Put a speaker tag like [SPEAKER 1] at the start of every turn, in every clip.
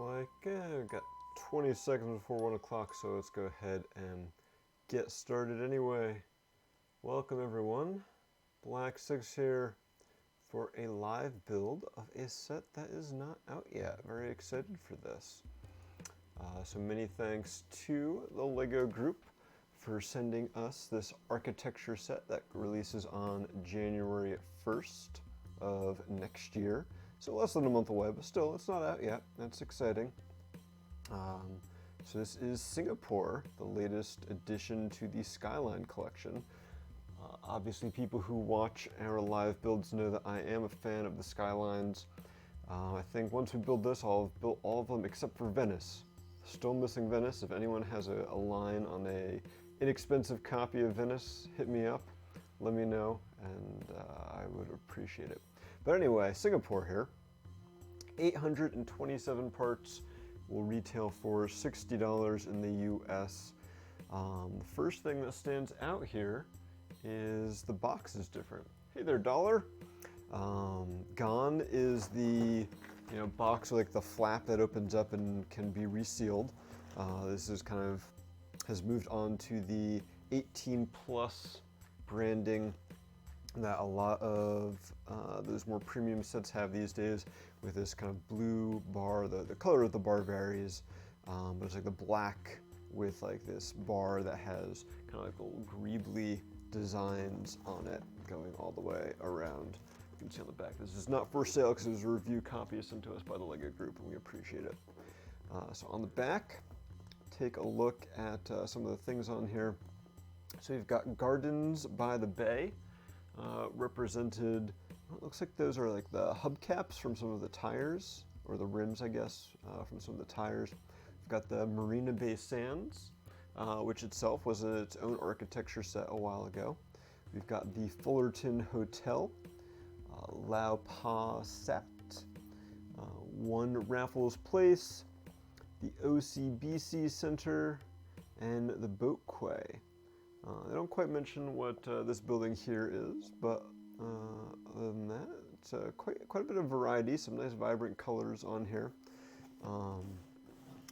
[SPEAKER 1] like we've got 20 seconds before 1 o'clock, so let's go ahead and get started anyway. Welcome everyone. Black 6 here for a live build of a set that is not out yet. Very excited for this. So many thanks to the LEGO group for sending us this architecture set that releases on January 1st of next year. So less than a month away, but still, it's not out yet. That's exciting. So this is Singapore, the latest addition to the Skyline collection. Obviously, people who watch our live builds know that I am a fan of the Skylines. I think once we build this, I'll have built all of them except for Venice. Still missing Venice. If anyone has a line on a inexpensive copy of Venice, hit me up, let me know, and I would appreciate it. But anyway, Singapore here. 827 parts will retail for $60 in the US. The first thing that stands out here is the box is different. Hey there, Dollar. Gone is the box with like the flap that opens up and can be resealed. This is has moved on to the 18 plus branding that a lot of those more premium sets have these days, with this kind of blue bar. The color of the bar varies, but it's like the black with like this bar that has kind of like little greebly designs on it going all the way around. You can see on the back, this is not for sale because it was a review copy sent to us by the LEGO group, and we appreciate it. So on the back, take a look at some of the things on here. So you've got Gardens by the Bay, represented. It looks like those are like the hubcaps from some of the tires, or the rims, I guess, from some of the tires. We've got the Marina Bay Sands, which itself was its own architecture set a while ago. We've got the Fullerton Hotel, Lau Pa Sat, One Raffles Place, the OCBC Center, and the Boat Quay. They don't quite mention what this building here is, but other than that, it's quite a bit of variety, some nice vibrant colors on here.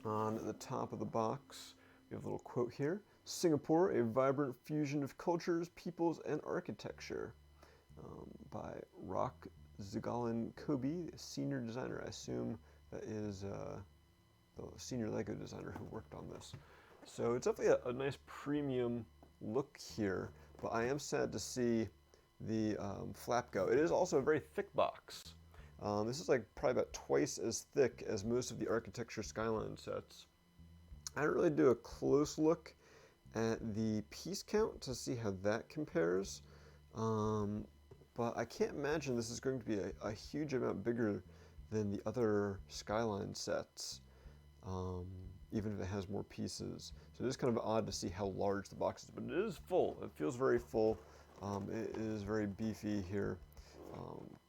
[SPEAKER 1] On the top of the box, we have a little quote here: Singapore, a vibrant fusion of cultures, peoples, and architecture, by Rock Zigalan Kobe, senior designer. I assume that is the senior LEGO designer who worked on this. So it's definitely a nice premium look here, but I am sad to see the flap go. It is also a very thick box. This is like probably about twice as thick as most of the Architecture Skyline sets. I didn't really do a close look at the piece count to see how that compares, but I can't imagine this is going to be a huge amount bigger than the other Skyline sets, even if it has more pieces. So it is kind of odd to see how large the box is, but it is full. It feels very full. It is very beefy here.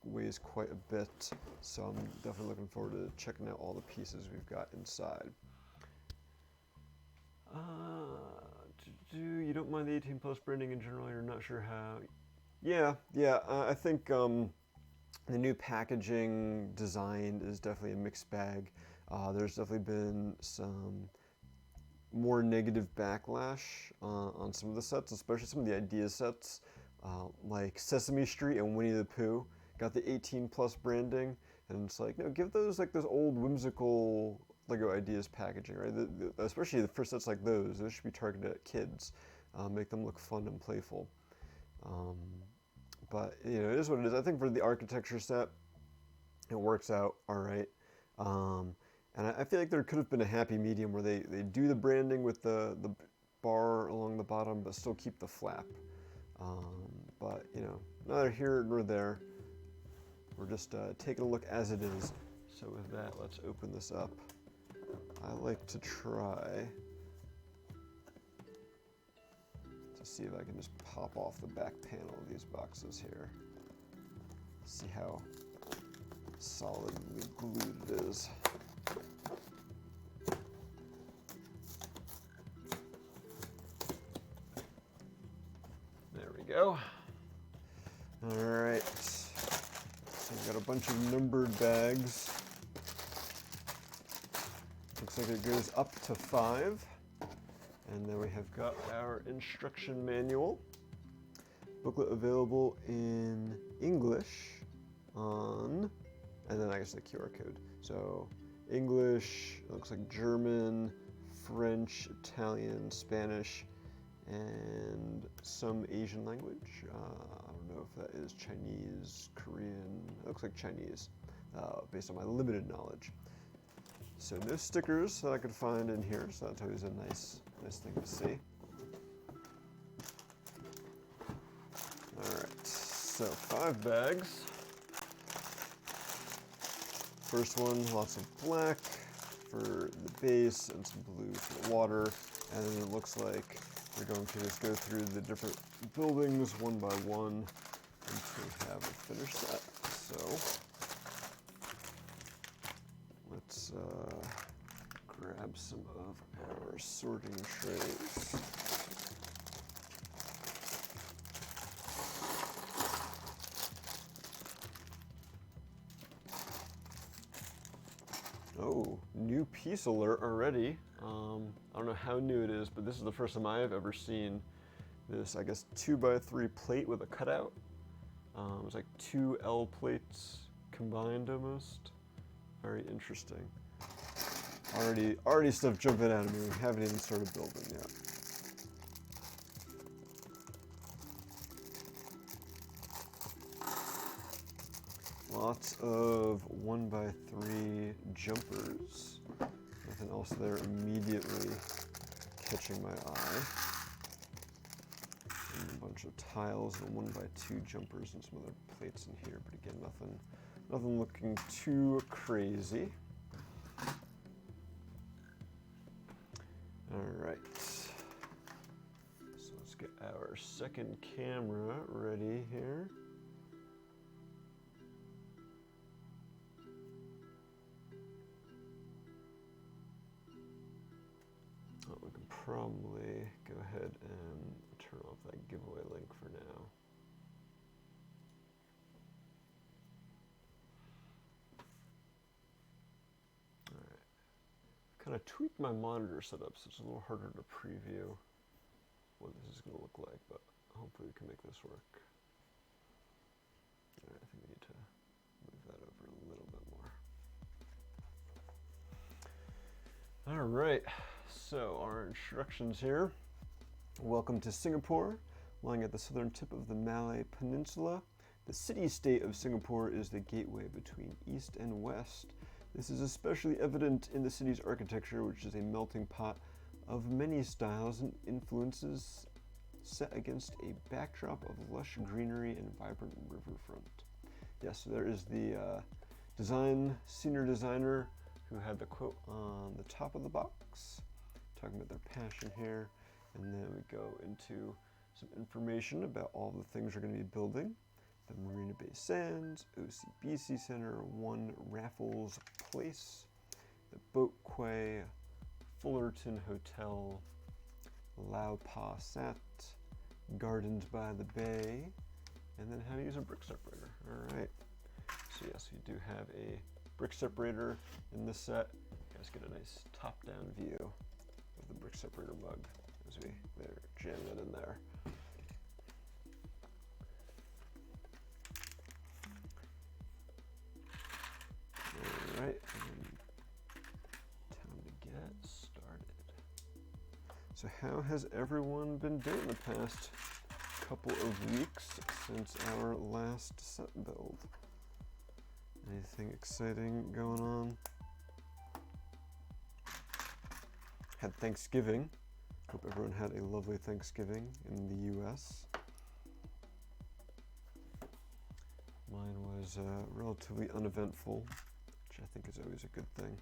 [SPEAKER 1] Weighs quite a bit, so I'm definitely looking forward to checking out all the pieces we've got inside. You don't mind the 18 plus branding in general? You're not sure how? Yeah. I think the new packaging design is definitely a mixed bag. There's definitely been some more negative backlash on some of the sets, especially some of the idea sets, like Sesame Street and Winnie the Pooh got the 18 plus branding, and it's like, no, give those like those old whimsical LEGO ideas packaging, right? Especially for sets like those should be targeted at kids, make them look fun and playful. But it is what it is. I think for the architecture set, it works out all right. And I feel like there could have been a happy medium where they do the branding with the bar along the bottom, but still keep the flap. But neither here nor there. We're just taking a look as it is. So with that, let's open this up. I like to try to see if I can just pop off the back panel of these boxes here. See how solidly glued it is. There we go. All right. So we've got a bunch of numbered bags. like it goes up to 5. And then we have got our instruction manual. Booklet available in English on, and then I guess the QR code. So English, it looks like German, French, Italian, Spanish, and some Asian language. I don't know if that is Chinese, Korean. It looks like Chinese, based on my limited knowledge. So no stickers that I could find in here, so that's always a nice thing to see. All right, so 5 bags. First one, lots of black for the base and some blue for the water. And then it looks like we're going to just go through the different buildings one by one until we have a finished set. So let's grab some of our sorting trays. Oh, new piece alert already. I don't know how new it is, but this is the first time I have ever seen this, I guess, 2x3 plate with a cutout. It's like 2 L plates combined almost. Very interesting. Already stuff jumping out of me. We haven't even started building yet. Lots of 1x3 jumpers. Nothing else there immediately catching my eye. And a bunch of tiles and 1x2 jumpers and some other plates in here, but again, nothing looking too crazy. All right. So let's get our second camera ready here. We can probably go ahead and turn off that giveaway link for now. All right. Kind of tweaked my monitor setup, so it's a little harder to preview what this is going to look like, but hopefully we can make this work. All right, I think we need to move that over a little bit more. All right. So our instructions here. Welcome to Singapore, lying at the southern tip of the Malay Peninsula. The city-state of Singapore is the gateway between east and west. This is especially evident in the city's architecture, which is a melting pot of many styles and influences set against a backdrop of lush greenery and vibrant riverfront. Yes, there is the senior designer who had the quote on the top of the box, talking about their passion here, and then we go into some information about all the things we're going to be building. The Marina Bay Sands, OCBC Center, 1 Raffles Place, the Boat Quay, Fullerton Hotel, Lau Pa Sat, Gardens by the Bay, and then how to use a brick separator. All right, so yes, we do have a brick separator in this set. You guys get a nice top-down view of the brick separator mug as we jam it in there. All right, time to get started. So how has everyone been doing the past couple of weeks since our last set build? Anything exciting going on? Had Thanksgiving. Hope everyone had a lovely Thanksgiving in the US. Mine was relatively uneventful, which I think is always a good thing.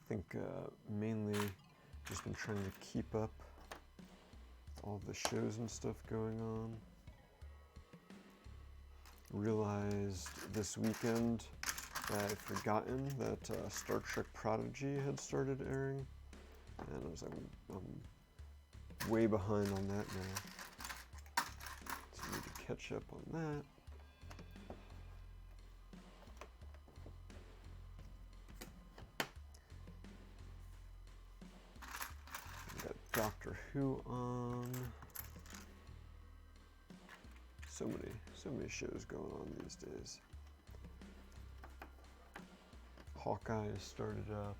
[SPEAKER 1] I think mainly just been trying to keep up with all the shows and stuff going on. Realized this weekend that I'd forgotten that Star Trek Prodigy had started airing, and I was like, I'm way behind on that now. So I need to catch up on that. We got Doctor Who on. So many shows going on these days. Hawkeye has started up.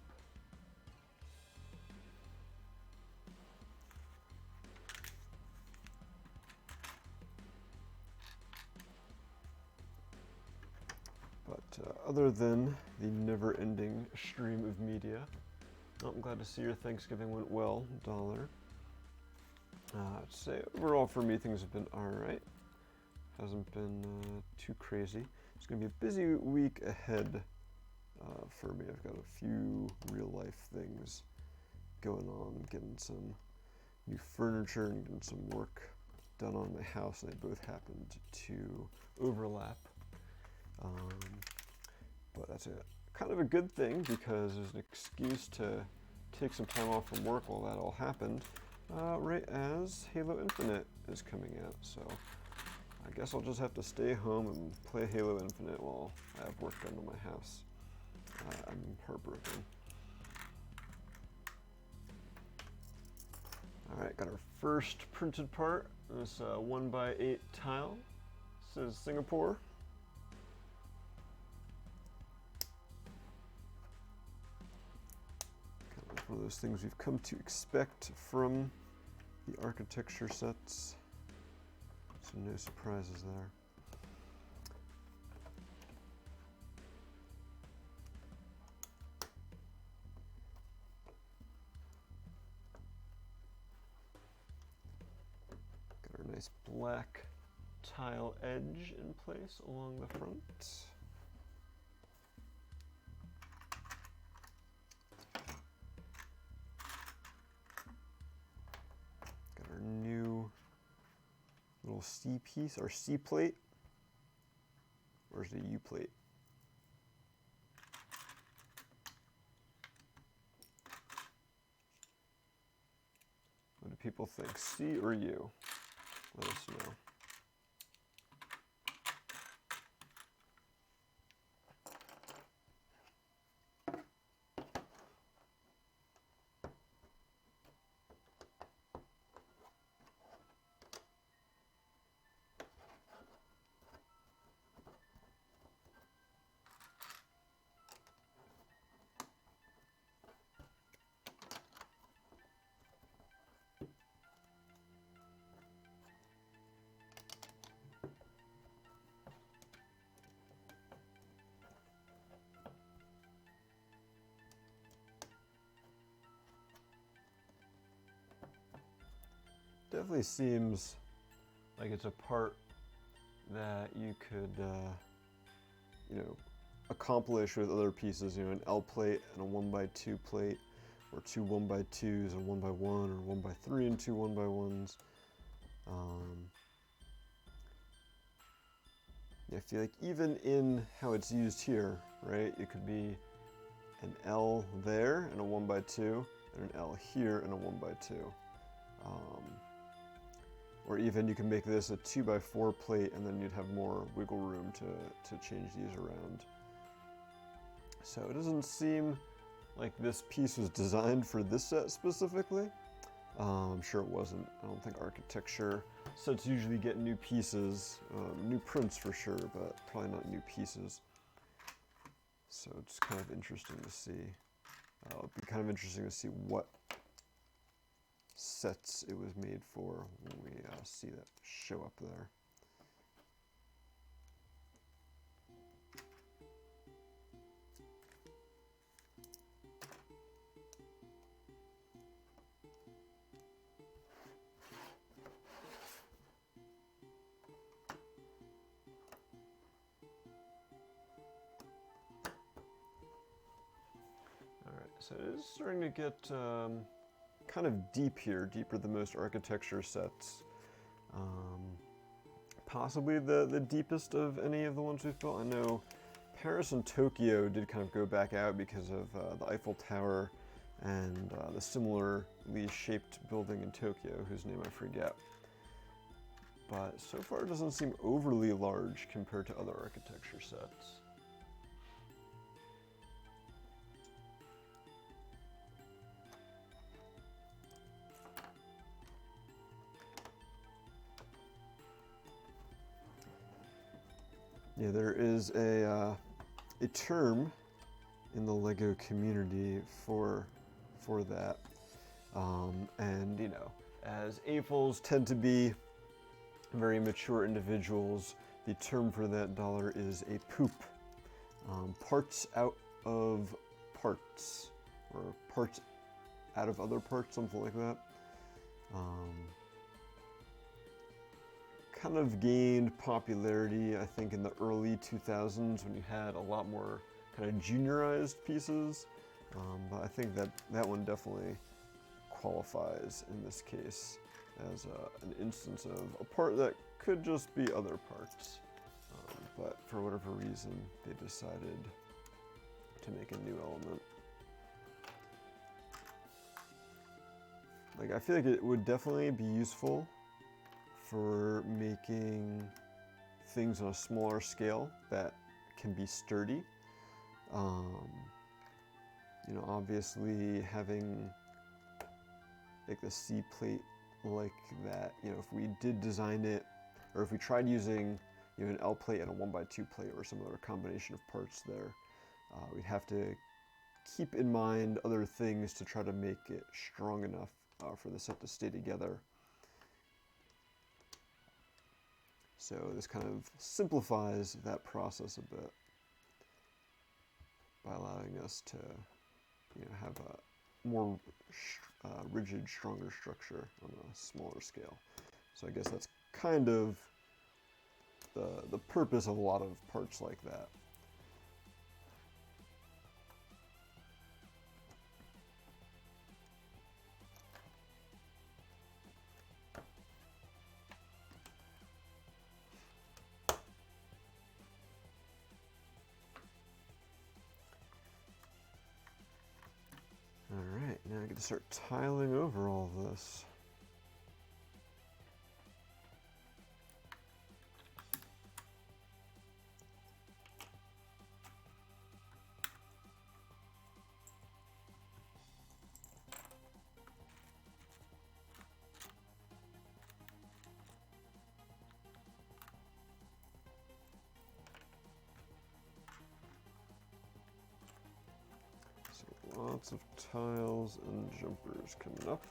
[SPEAKER 1] But other than the never-ending stream of media, I'm glad to see your Thanksgiving went well, Dollar. I'd say overall for me things have been alright. Hasn't been too crazy. It's going to be a busy week ahead for me. I've got a few real-life things going on, getting some new furniture and getting some work done on my house, and they both happened to overlap. But that's kind of a good thing because there's an excuse to take some time off from work while that all happened, right as Halo Infinite is coming out. So I guess I'll just have to stay home and play Halo Infinite while I have work done on my house. I'm heartbroken. Alright, got our first printed part. This 1x8 tile. This is Singapore. Kind of one of those things we've come to expect from the architecture sets. So no surprises there. Got our nice black tile edge in place along the front. Got our new little C piece, or C plate. Where's the U plate? What do people think, C or U? Let us know. Definitely seems like it's a part that you could, accomplish with other pieces. An L plate and a 1x2 plate, or two 1x2s and 1x1, or 1x3 and two 1x1s. I feel like even in how it's used here, right? It could be an L there and a 1x2, and an L here and a 1x2. Or even you can make this a 2x4 plate, and then you'd have more wiggle room to change these around. So it doesn't seem like this piece was designed for this set specifically. I'm sure it wasn't. I don't think architecture sets usually get new pieces, new prints for sure, but probably not new pieces. So it's kind of interesting to see. It'd be kind of interesting to see what sets it was made for when we see that show up there. All right, so it is starting to get kind of deep here, deeper than most architecture sets. Possibly the deepest of any of the ones we've built. I know Paris and Tokyo did kind of go back out because of the Eiffel Tower and the similarly shaped building in Tokyo, whose name I forget. But so far it doesn't seem overly large compared to other architecture sets. Yeah, there is a term in the Lego community for that, and you know, as Eiffels tend to be very mature individuals, the term for that dollar is a poop. Parts out of parts, or parts out of other parts, something like that. Kind of gained popularity, I think, in the early 2000s when you had a lot more kind of juniorized pieces, but I think that one definitely qualifies in this case as an instance of a part that could just be other parts, but for whatever reason they decided to make a new element. Like, I feel like it would definitely be useful for making things on a smaller scale that can be sturdy. You know, obviously having like the C plate like that, you know, if we did design it, or if we tried using, you know, an L plate and a 1x2 plate or some other combination of parts there, we'd have to keep in mind other things to try to make it strong enough for the set to stay together. So this kind of simplifies that process a bit by allowing us to, you know, have a more rigid, stronger structure on a smaller scale. So I guess that's kind of the purpose of a lot of parts like that. Alright, now I get to start tiling over all of this. Lots of tiles and jumpers coming up.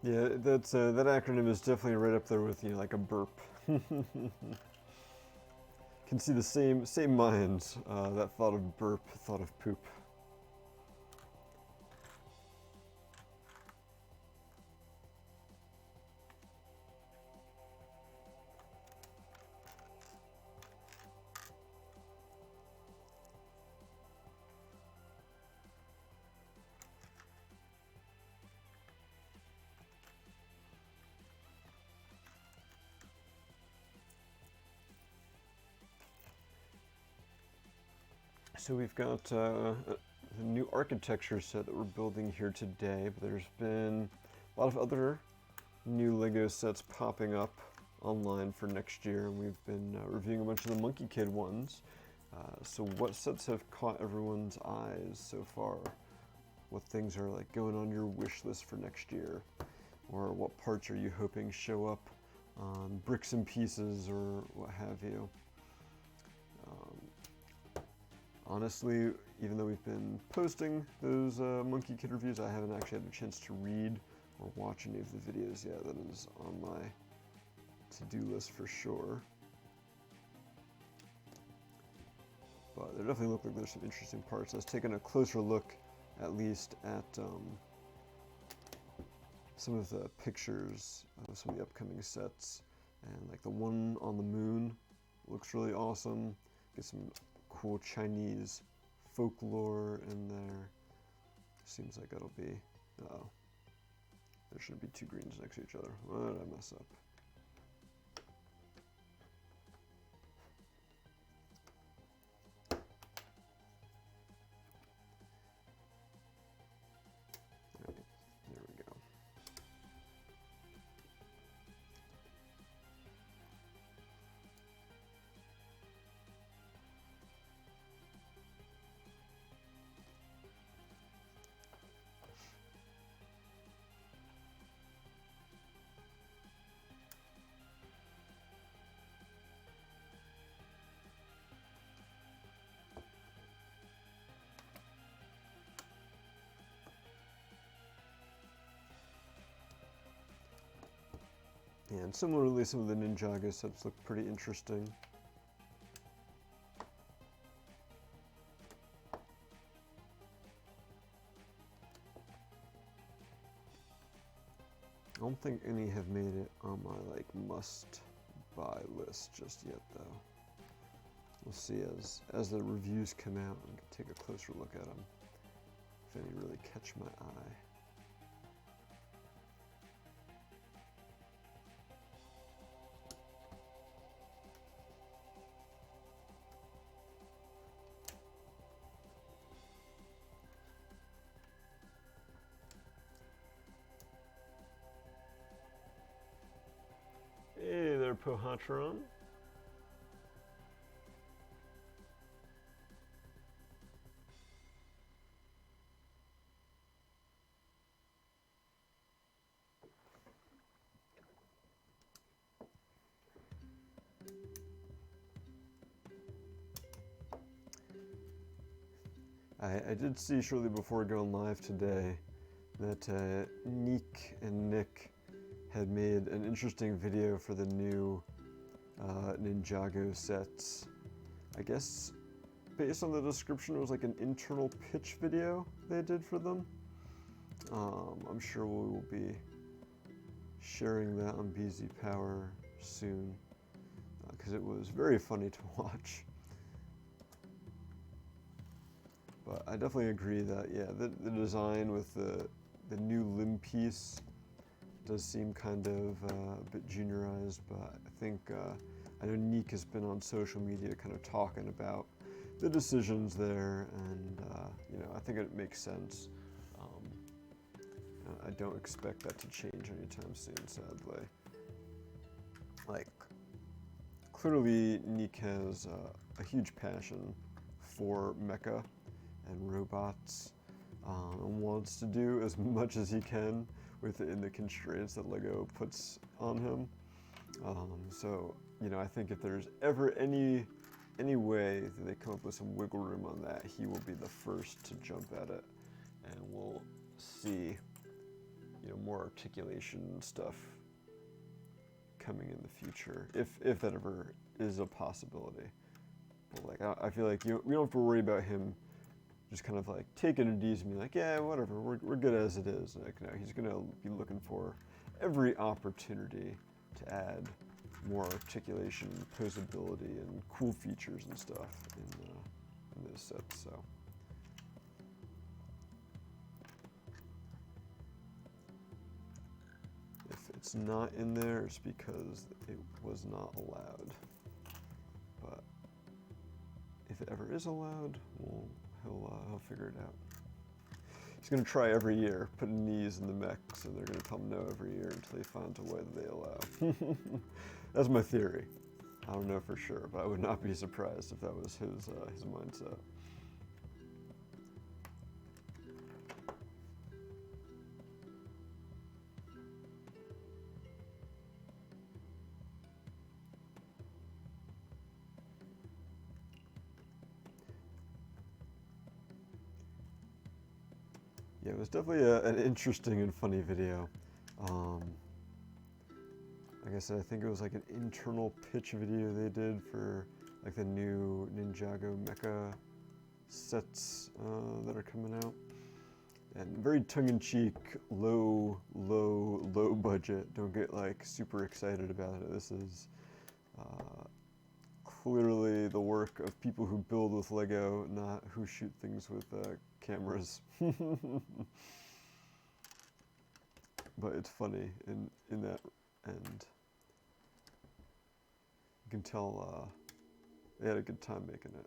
[SPEAKER 1] Yeah, that's that acronym is definitely right up there with, you know, like a burp. Can see the same minds. That thought of burp, thought of poop. So we've got a new architecture set that we're building here today, but there's been a lot of other new Lego sets popping up online for next year, and we've been reviewing a bunch of the Monkey Kid ones. So what sets have caught everyone's eyes so far? What things are like going on your wish list for next year? Or what parts are you hoping show up on bricks and pieces or what have you? Honestly, even though we've been posting those Monkey Kid reviews, I haven't actually had a chance to read or watch any of the videos yet. That is on my to-do list for sure. But there definitely look like there's some interesting parts. I was taking a closer look, at least, at some of the pictures of some of the upcoming sets. And like the one on the moon looks really awesome. Get some cool Chinese folklore in there. Seems like it'll be, uh-oh. There shouldn't be two greens next to each other. What did I mess up? There we go. And similarly, some of the Ninjago sets look pretty interesting. I don't think any have made it on my like must-buy list just yet, though. We'll see as the reviews come out and take a closer look at them, if any really catch my eye. Hey there, Pohatron. I did see shortly before going live today that Neek and Nick had made an interesting video for the new Ninjago sets. I guess based on the description, it was like an internal pitch video they did for them. I'm sure we will be sharing that on BZPower soon, because it was very funny to watch. But I definitely agree that, yeah, the design with the new limb piece does seem kind of a bit juniorized, but I think, I know Neek has been on social media kind of talking about the decisions there, and, you know, I think it makes sense. I don't expect that to change anytime soon, sadly. Like, clearly Neek has a huge passion for mecha and robots, and wants to do as much as he can within the constraints that LEGO puts on him. So, you know, I think if there's ever any way that they come up with some wiggle room on that, he will be the first to jump at it, and we'll see, you know, more articulation stuff coming in the future, if that ever is a possibility. But like, I feel like we don't have to worry about him just kind of like taking it easy and be like, yeah, whatever, we're good as it is. Like, no, he's gonna be looking for every opportunity to add more articulation, posability, and cool features and stuff in this set. So. If it's not in there, it's because it was not allowed. But if it ever is allowed, he'll figure it out. He's gonna try every year, putting knees in the mechs, and they're gonna tell him no every year until he finds a way that they allow. That's my theory. I don't know for sure, but I would not be surprised if that was his mindset. Yeah, it was definitely an interesting and funny video. Like I said, I think it was like an internal pitch video they did for like the new Ninjago mecha sets that are coming out. And very tongue-in-cheek, low budget. Don't get like super excited about it. This is clearly the work of people who build with Lego, not who shoot things with cameras. But it's funny in that end. You can tell they had a good time making it.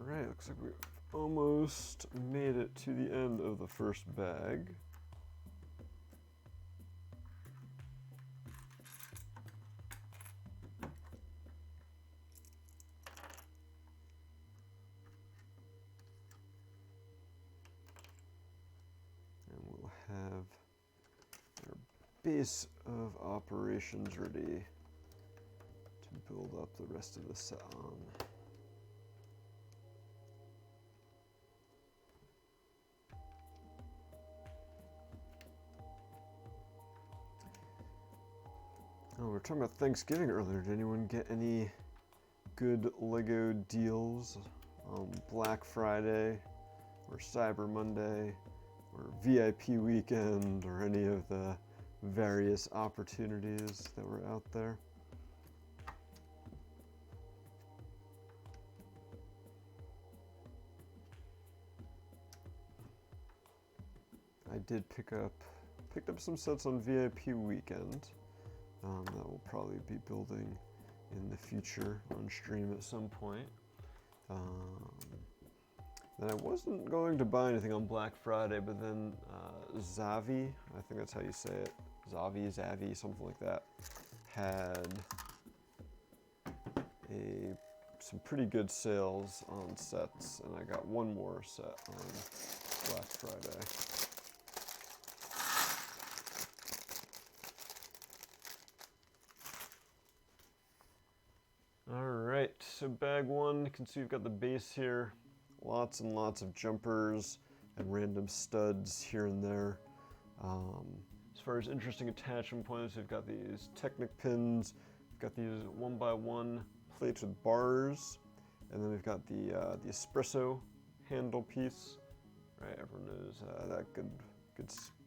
[SPEAKER 1] Alright, looks like we've almost made it to the end of the first bag. And we'll have our base of operations ready to build up the rest of the set on. Oh, we were talking about Thanksgiving earlier. Did anyone get any good Lego deals on Black Friday or Cyber Monday or VIP weekend or any of the various opportunities that were out there? I did picked up some sets on VIP weekend. That will probably be building in the future on stream at some point. Then I wasn't going to buy anything on Black Friday, but then Zavi, I think that's how you say it, Zavi, something like that, had some pretty good sales on sets, and I got one more set on Black Friday. Alright, so bag one, you can see we've got the base here. Lots and lots of jumpers and random studs here and there. As far as interesting attachment points, we've got these Technic pins, we've got these 1x1 plates with bars, and then we've got the espresso handle piece. Right, everyone knows that good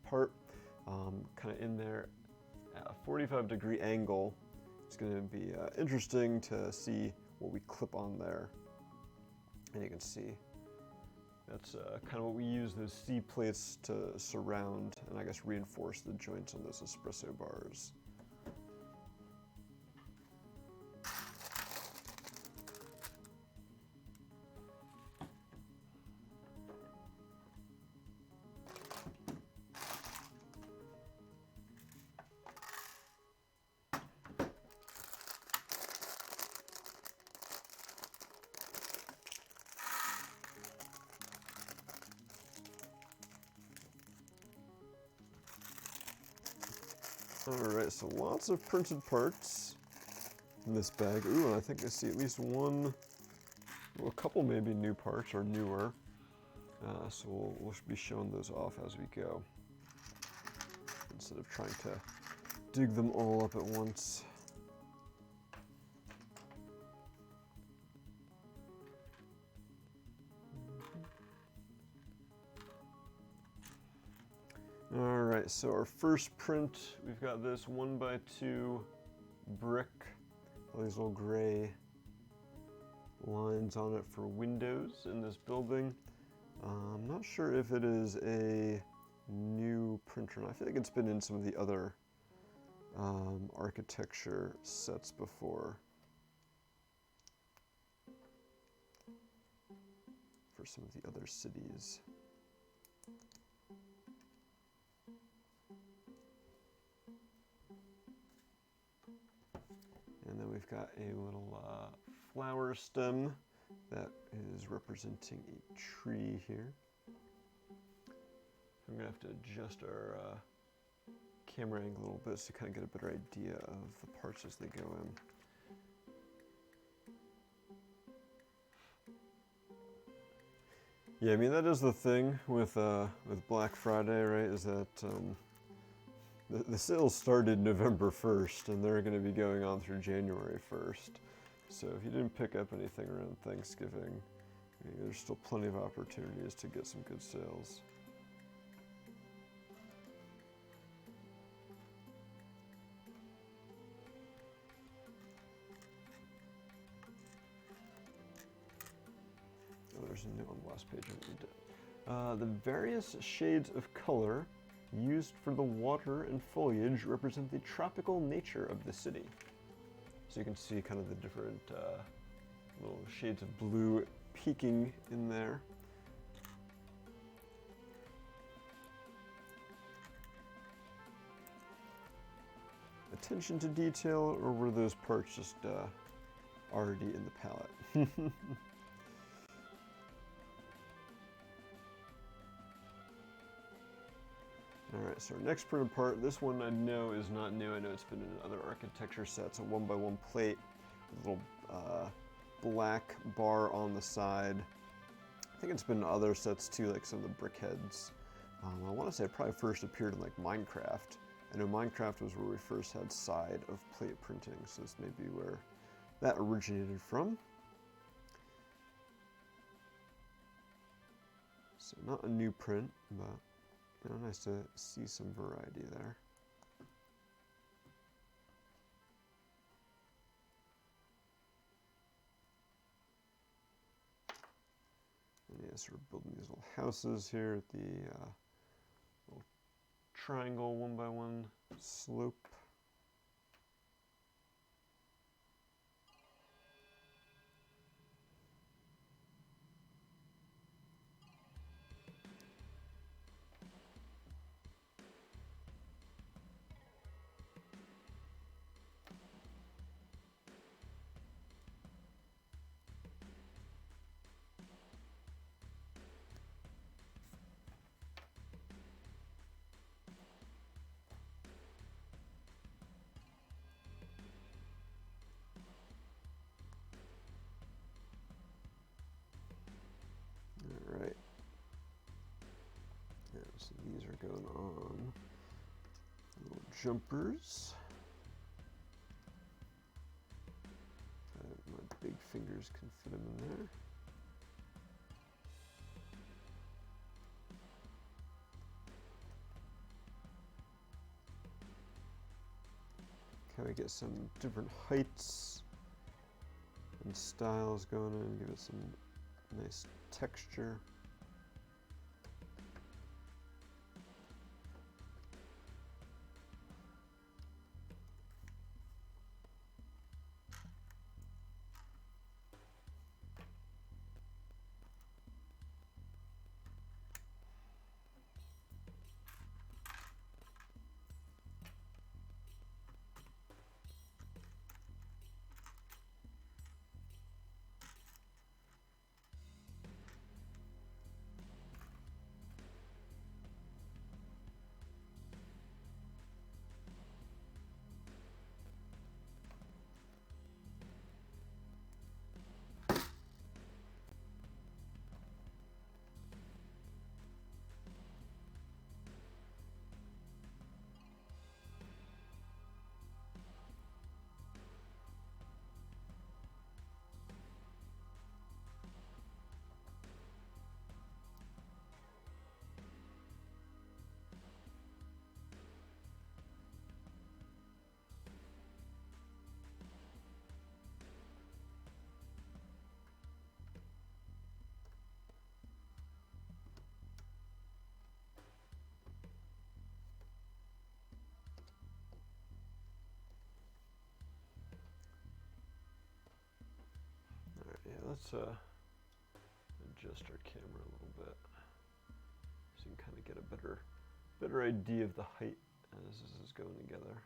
[SPEAKER 1] part. Kind of in there at a 45-degree angle. It's going to be interesting to see what we clip on there. And you can see that's kind of what we use those C plates to surround and I guess reinforce the joints on those espresso bars. Alright, so lots of printed parts in this bag. Ooh, and I think I see at least one, well, a couple maybe new parts or newer. So we'll be showing those off as we go, instead of trying to dig them all up at once. Alright, so our first print, we've got this 1x2 brick, all these little gray lines on it for windows in this building. I'm not sure if it is a new printer. I feel like it's been in some of the other architecture sets before. For some of the other cities. we've got a little flower stem that is representing a tree here. I'm gonna have to adjust our camera angle a little bit so you kind of get a better idea of the parts as they go in. Yeah, I mean, that is the thing with Black Friday, right, is that the sales started November 1st, and they're going to be going on through January 1st. So if you didn't pick up anything around Thanksgiving, there's still plenty of opportunities to get some good sales. Oh, there's a note on the last page. The various shades of color used for the water and foliage represent the tropical nature of the city. So you can see kind of the different little shades of blue peeking in there. Attention to detail, or were those parts just already in the palette? Alright, so our next printed part, this one I know is not new. I know it's been in other architecture sets, a 1x1 plate with a little black bar on the side. I think it's been in other sets too, like some of the brickheads. I want to say it probably first appeared in like Minecraft. I know Minecraft was where we first had side of plate printing, so this may be where that originated from. So not a new print, but nice to see some variety there. And yeah, so we're building these little houses here at the little triangle 1x1 slope. Alright. Yeah, so these are going on. Little jumpers. My big fingers can fit them in there. Kind of get some different heights and styles going in, give it some nice texture. Yeah, let's adjust our camera a little bit so you can kind of get a better idea of the height as this is going together.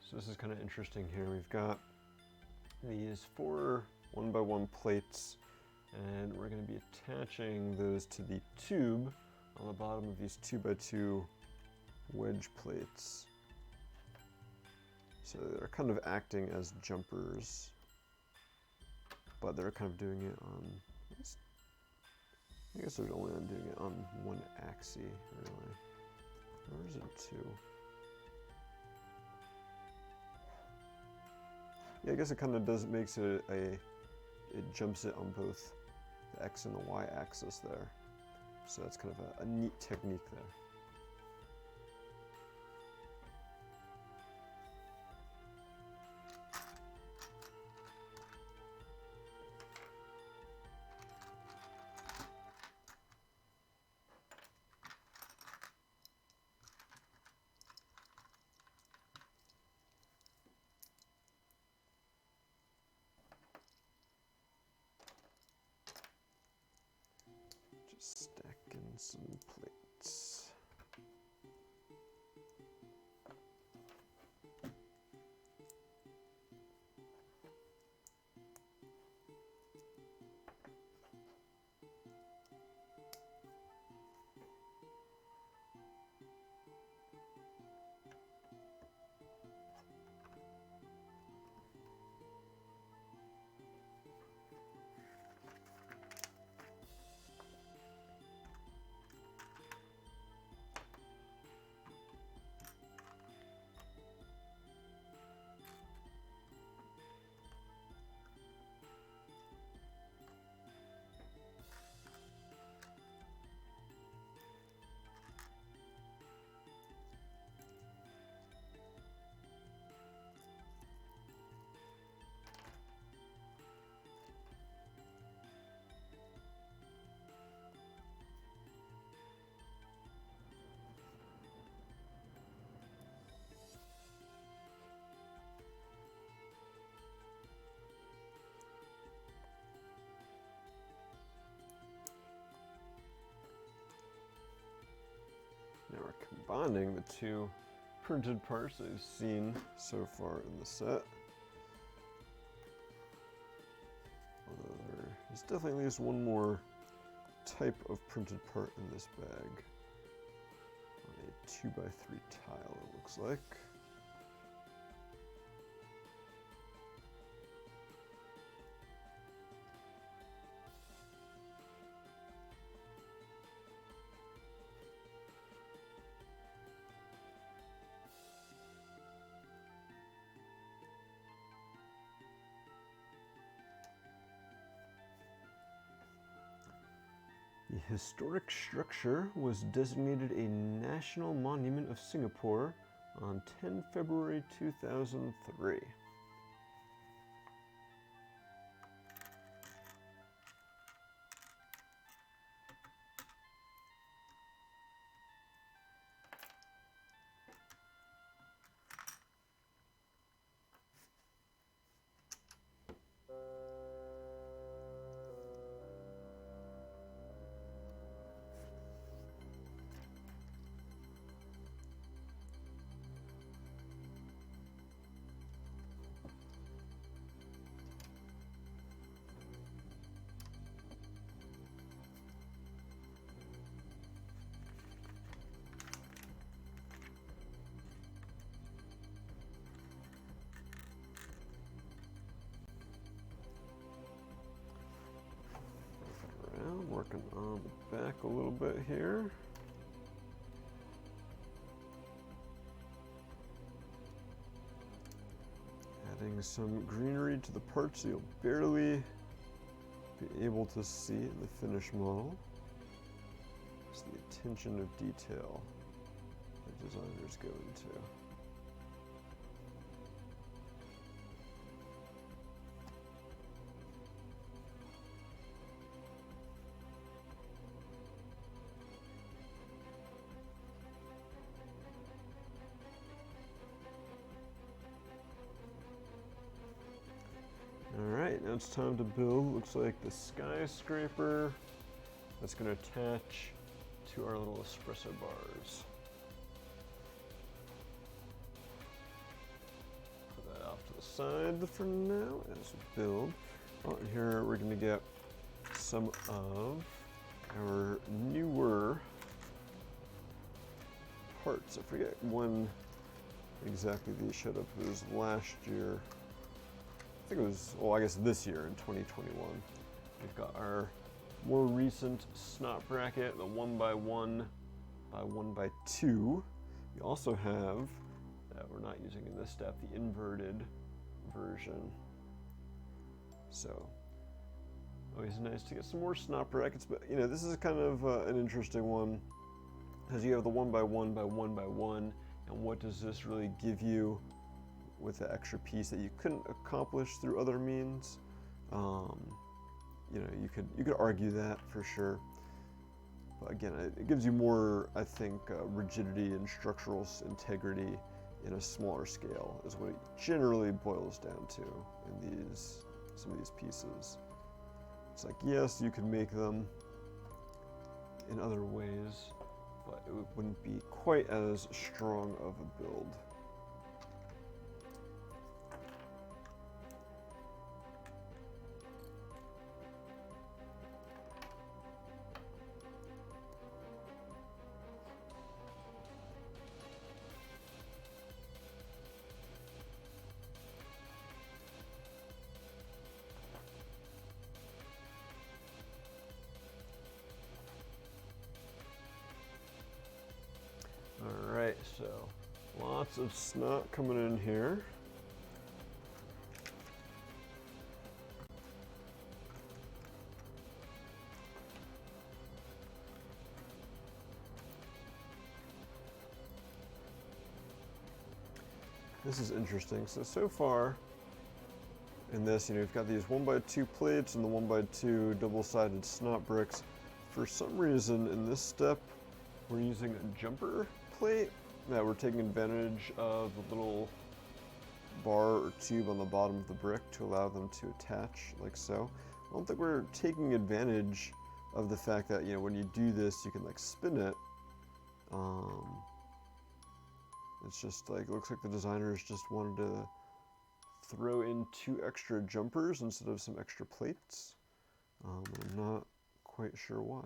[SPEAKER 1] So this is kind of interesting here. We've got these 4 1x1 plates, and we're going to be attaching those to the tube on the bottom of these 2x2 wedge plates. So they're kind of acting as jumpers, but they're kind of doing it on, I guess they're only doing it on one axis, really. Or is it 2? Yeah, I guess it kind of makes it it jumps it on both the X and the Y axis there. So that's kind of a neat technique there. Stacking some plates. Now we're combining the 2 printed parts that we've seen so far in the set. Although there's definitely at least one more type of printed part in this bag. On a 2x3 tile, it looks like. The historic structure was designated a National Monument of Singapore on 10 February 2003. Working on the back a little bit here. Adding some greenery to the parts you'll barely be able to see in the finished model. It's the attention of detail that designers go into. Alright, now it's time to build, looks like the skyscraper that's going to attach to our little espresso bars. aside for now as we build. Oh, and here we're going to get some of our newer parts. I forget when exactly these showed up. It was last year. I think it was, well, I guess this year in 2021. We've got our more recent snot bracket, the 1x1 by 1x2. We also have, that we're not using in this step, the inverted version. So, always nice to get some more snot brackets, but you know, this is kind of an interesting one, because you have the 1x1 by 1x1, and what does this really give you with the extra piece that you couldn't accomplish through other means? You know, you could argue that for sure, but again, it gives you more, I think, rigidity and structural integrity in a smaller scale is what it generally boils down to in some of these pieces. It's like, yes, you could make them in other ways, but it wouldn't be quite as strong of a build. Alright, so lots of snot coming in here. This is interesting. So far in this, you know, you've got these 1x2 plates and the 1x2 double-sided snot bricks. For some reason in this step, we're using a jumper plate that we're taking advantage of the little bar or tube on the bottom of the brick to allow them to attach like so. I don't think we're taking advantage of the fact that, you know, when you do this, you can like spin it. It's just like, it looks like the designers just wanted to throw in 2 extra jumpers instead of some extra plates. I'm not quite sure why.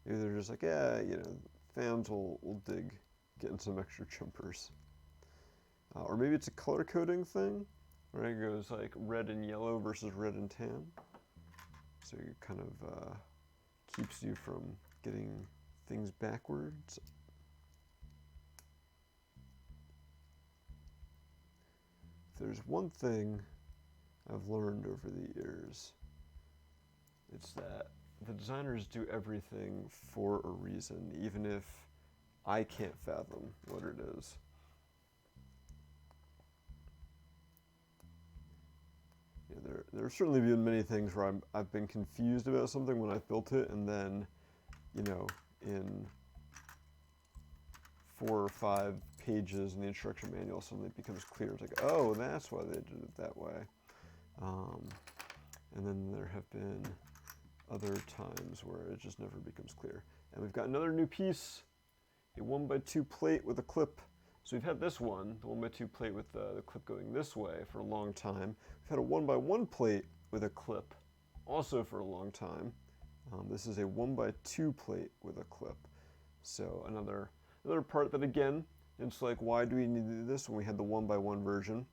[SPEAKER 1] Maybe they're just like, yeah, you know, fans will dig getting some extra jumpers. Or maybe it's a color coding thing, right? It goes like red and yellow versus red and tan. So it kind of keeps you from getting things backwards. If there's one thing I've learned over the years, it's that the designers do everything for a reason, even if I can't fathom what it is. You know, there have certainly been many things where I've been confused about something when I've built it, and then, you know, in 4 or 5 pages in the instruction manual, suddenly it becomes clear. It's like, oh, that's why they did it that way. And then there have been other times where it just never becomes clear. And we've got another new piece, a 1x2 plate with a clip. So we've had this one, the 1x2 plate with the clip going this way for a long time. We've had a 1x1 plate with a clip also for a long time. This is a 1x2 plate with a clip. So another part that, again, it's like, why do we need to do this when we had the 1x1 version?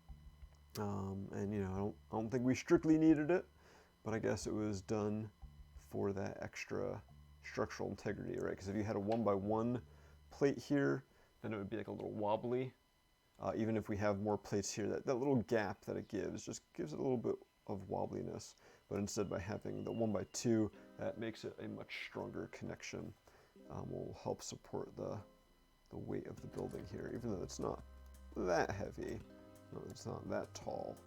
[SPEAKER 1] And you know, I don't think we strictly needed it, but I guess it was done for that extra structural integrity, right? Because if you had a 1x1 plate here, then it would be like a little wobbly. Even if we have more plates here, that little gap that it just gives it a little bit of wobbliness. But instead, by having the 1x2, that makes it a much stronger connection. Will help support the weight of the building here, even though it's not that heavy. No, it's not that tall.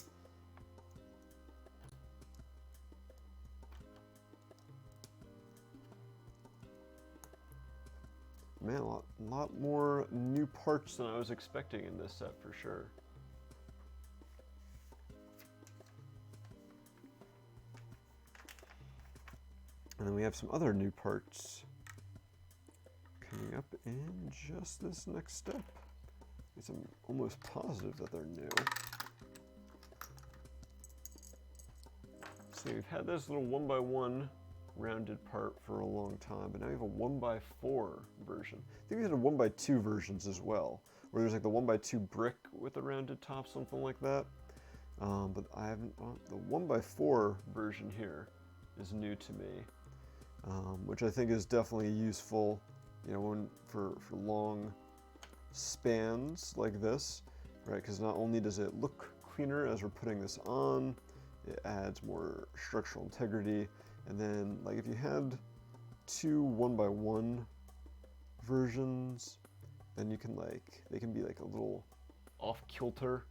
[SPEAKER 1] Man, a lot more new parts than I was expecting in this set for sure. And then we have some other new parts coming up in just this next step. least I'm almost positive that they're new. So we've had this little 1x1 rounded part for a long time, but now we have a 1x4 version. I think we had a 1x2 versions as well, where there's like the 1x2 brick with a rounded top, something like that. But I haven't, the 1x4 version here is new to me, which I think is definitely useful, you know, for long spans like this, right? Because not only does it look cleaner as we're putting this on, it adds more structural integrity. And then, like, if you had two 1x1 versions, then you can, like, they can be like a little off kilter,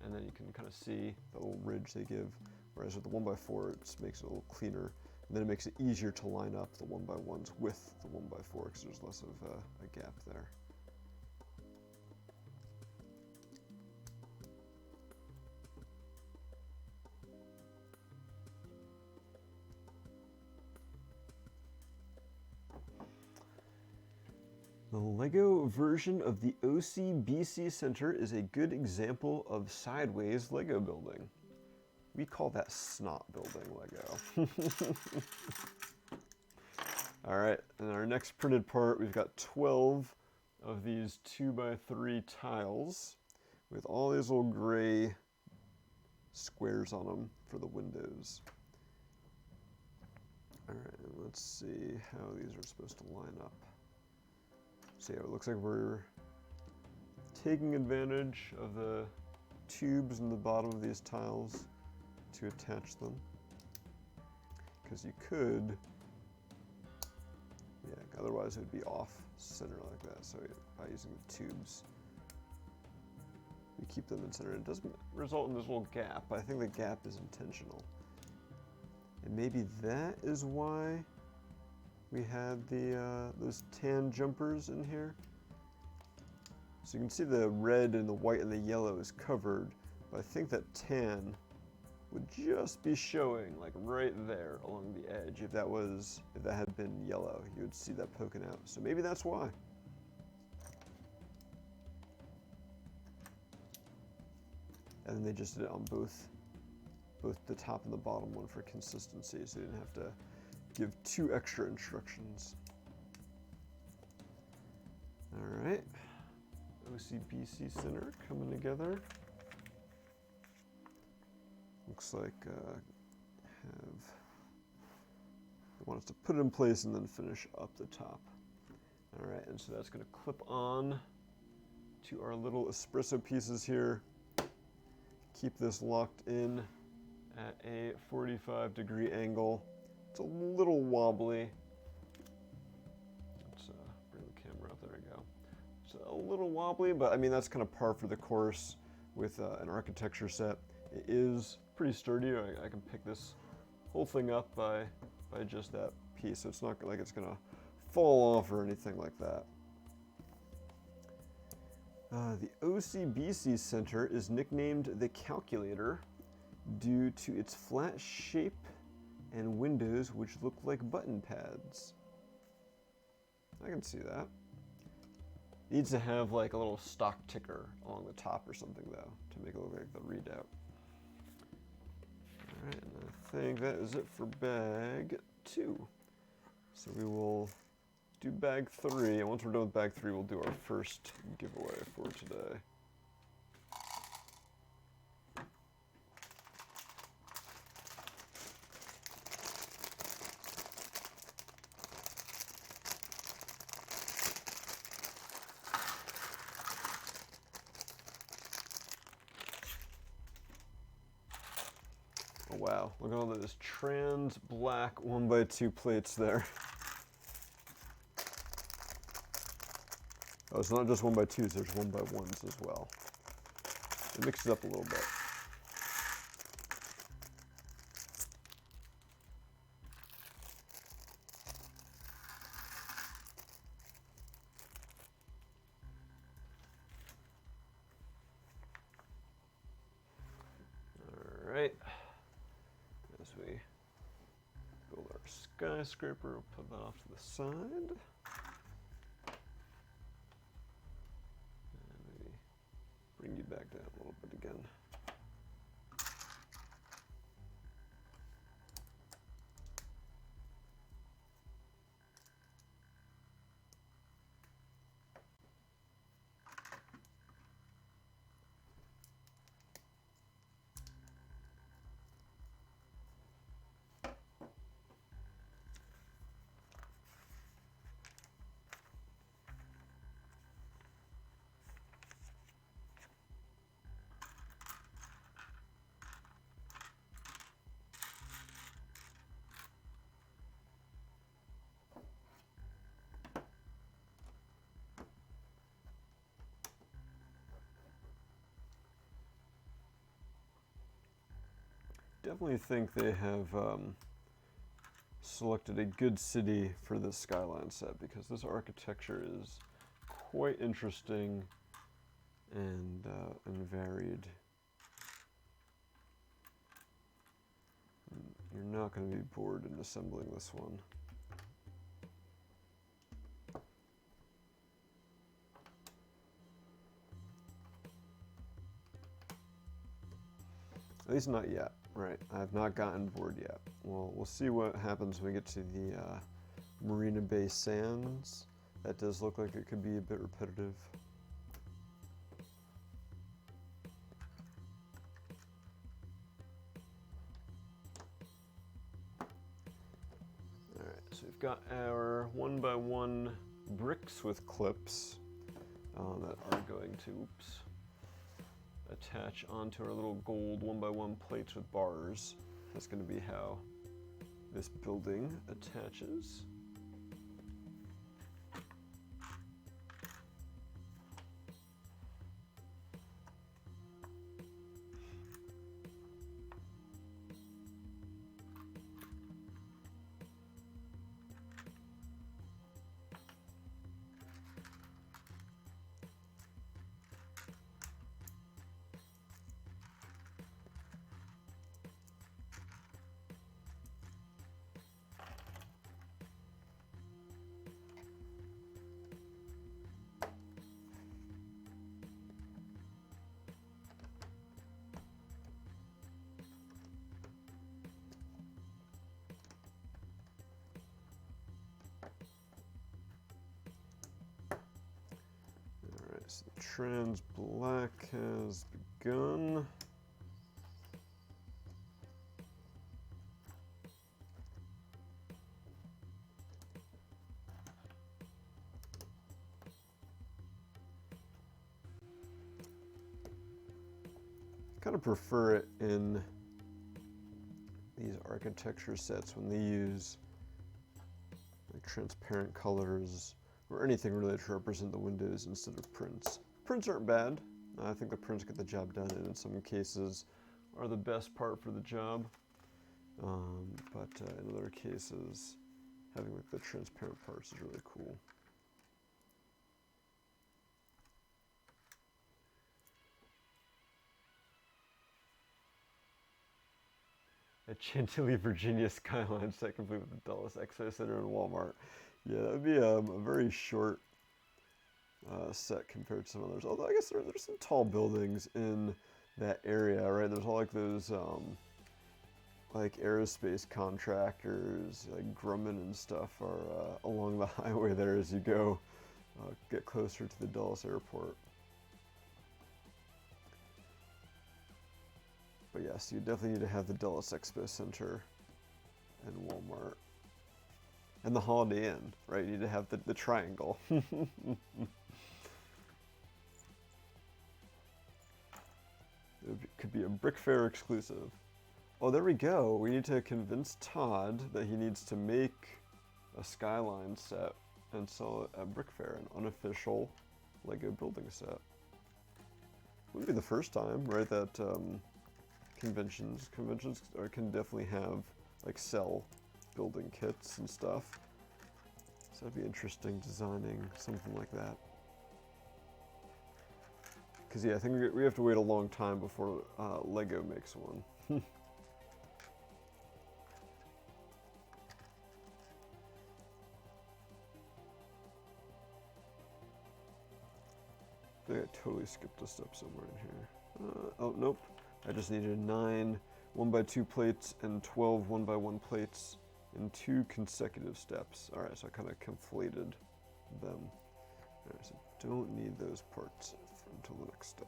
[SPEAKER 1] and then you can kind of see the little ridge they give. Whereas with the 1x4, it just makes it a little cleaner, and then it makes it easier to line up the 1x1s with the 1x4 because there's less of a gap there. The Lego version of the OCBC Center is a good example of sideways Lego building. We call that snot building Lego. All right, and our next printed part, we've got 12 of these 2x3 tiles with all these little gray squares on them for the windows. All right, let's see how these are supposed to line up. So yeah, it looks like we're taking advantage of the tubes in the bottom of these tiles to attach them. Because you could, yeah, otherwise it would be off center like that. So by using the tubes, we keep them in center. It doesn't result in this little gap, but I think the gap is intentional. And maybe that is why we had the those tan jumpers in here. So you can see the red and the white and the yellow is covered, but I think that tan would just be showing like right there along the edge. If that had been yellow, you would see that poking out. So maybe that's why. And then they just did it on both the top and the bottom one for consistency, so you didn't have to give 2 extra instructions. All right, OCBC Center coming together. Looks like they want us to put it in place and then finish up the top. All right, and so that's going to clip on to our little espresso pieces here. Keep this locked in at a 45-degree angle. It's a little wobbly. Let's bring the camera up. There we go. It's a little wobbly, but I mean that's kind of par for the course with an architecture set. It is pretty sturdy. I can pick this whole thing up by just that piece, so it's not like it's gonna fall off or anything like that. The OCBC Center is nicknamed the Calculator due to its flat shape and windows which look like button pads. I can see that. Needs to have like a little stock ticker along the top or something though to make it look like the readout. Alright, and I think that is it for bag 2. So we will do bag 3, and once we're done with bag 3, we'll do our first giveaway for today. Oh wow, look at all those trans black 1x2 plates there. Oh, it's not just 1x2s, there's 1x1s as well. It mixes up a little bit. All right. As we build our skyscraper, we'll put that off to the side. back down a little bit again. Definitely think they have selected a good city for this skyline set, because this architecture is quite interesting and varied. You're not going to be bored in assembling this one. At least not yet. Right, I've not gotten bored yet. Well, we'll see what happens when we get to the Marina Bay Sands. That does look like it could be a bit repetitive. Alright, so we've got our 1x1 bricks with clips that are going to, attach onto our little gold 1x1 plates with bars. That's going to be how this building attaches. So the trans black has begun. I kind of prefer it in these architecture sets when they use like transparent colors or anything really to represent the windows instead of prints. Prints aren't bad. I think the prints get the job done, and in some cases are the best part for the job. But in other cases, having like the transparent parts is really cool. A Chantilly, Virginia skyline set complete with the Dulles Expo Center and Walmart. Yeah, that would be a very short set compared to some others. Although I guess there's some tall buildings in that area, right? There's all like those like aerospace contractors, like Grumman and stuff are along the highway there as you go get closer to the Dulles airport. But yes, you definitely need to have the Dulles Expo Center and Walmart. And the Holiday Inn, right? You need to have the triangle. It could be a Brick Fair exclusive. Oh, there we go. We need to convince Todd that he needs to make a skyline set and sell it at Brick Fair, an unofficial Lego building set. Wouldn't be the first time, right? That conventions can definitely have like sell building kits and stuff. So it'd be interesting designing something like that. Because yeah, I think we have to wait a long time before Lego makes one. I think I totally skipped a step somewhere in here. Oh, nope. I just needed 9 1x2 plates and 12 1x1 plates in 2 consecutive steps. Alright, so I kind of conflated them. Alright, so don't need those parts until the next step.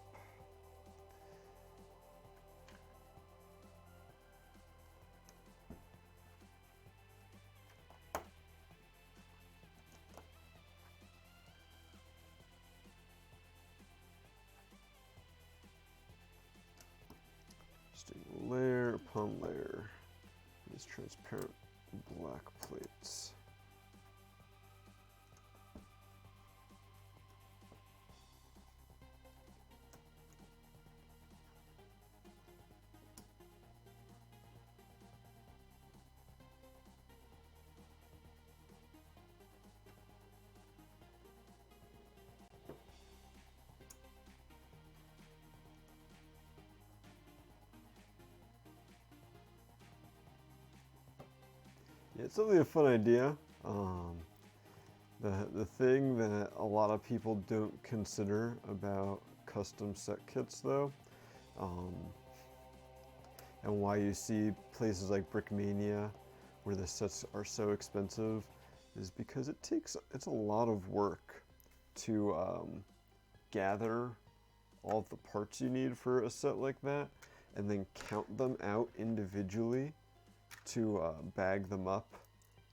[SPEAKER 1] Layer upon layer, these transparent black plates. It's really a fun idea. The thing that a lot of people don't consider about custom set kits, though, and why you see places like Brickmania where the sets are so expensive, is because it's a lot of work to gather all of the parts you need for a set like that, and then count them out individually to bag them up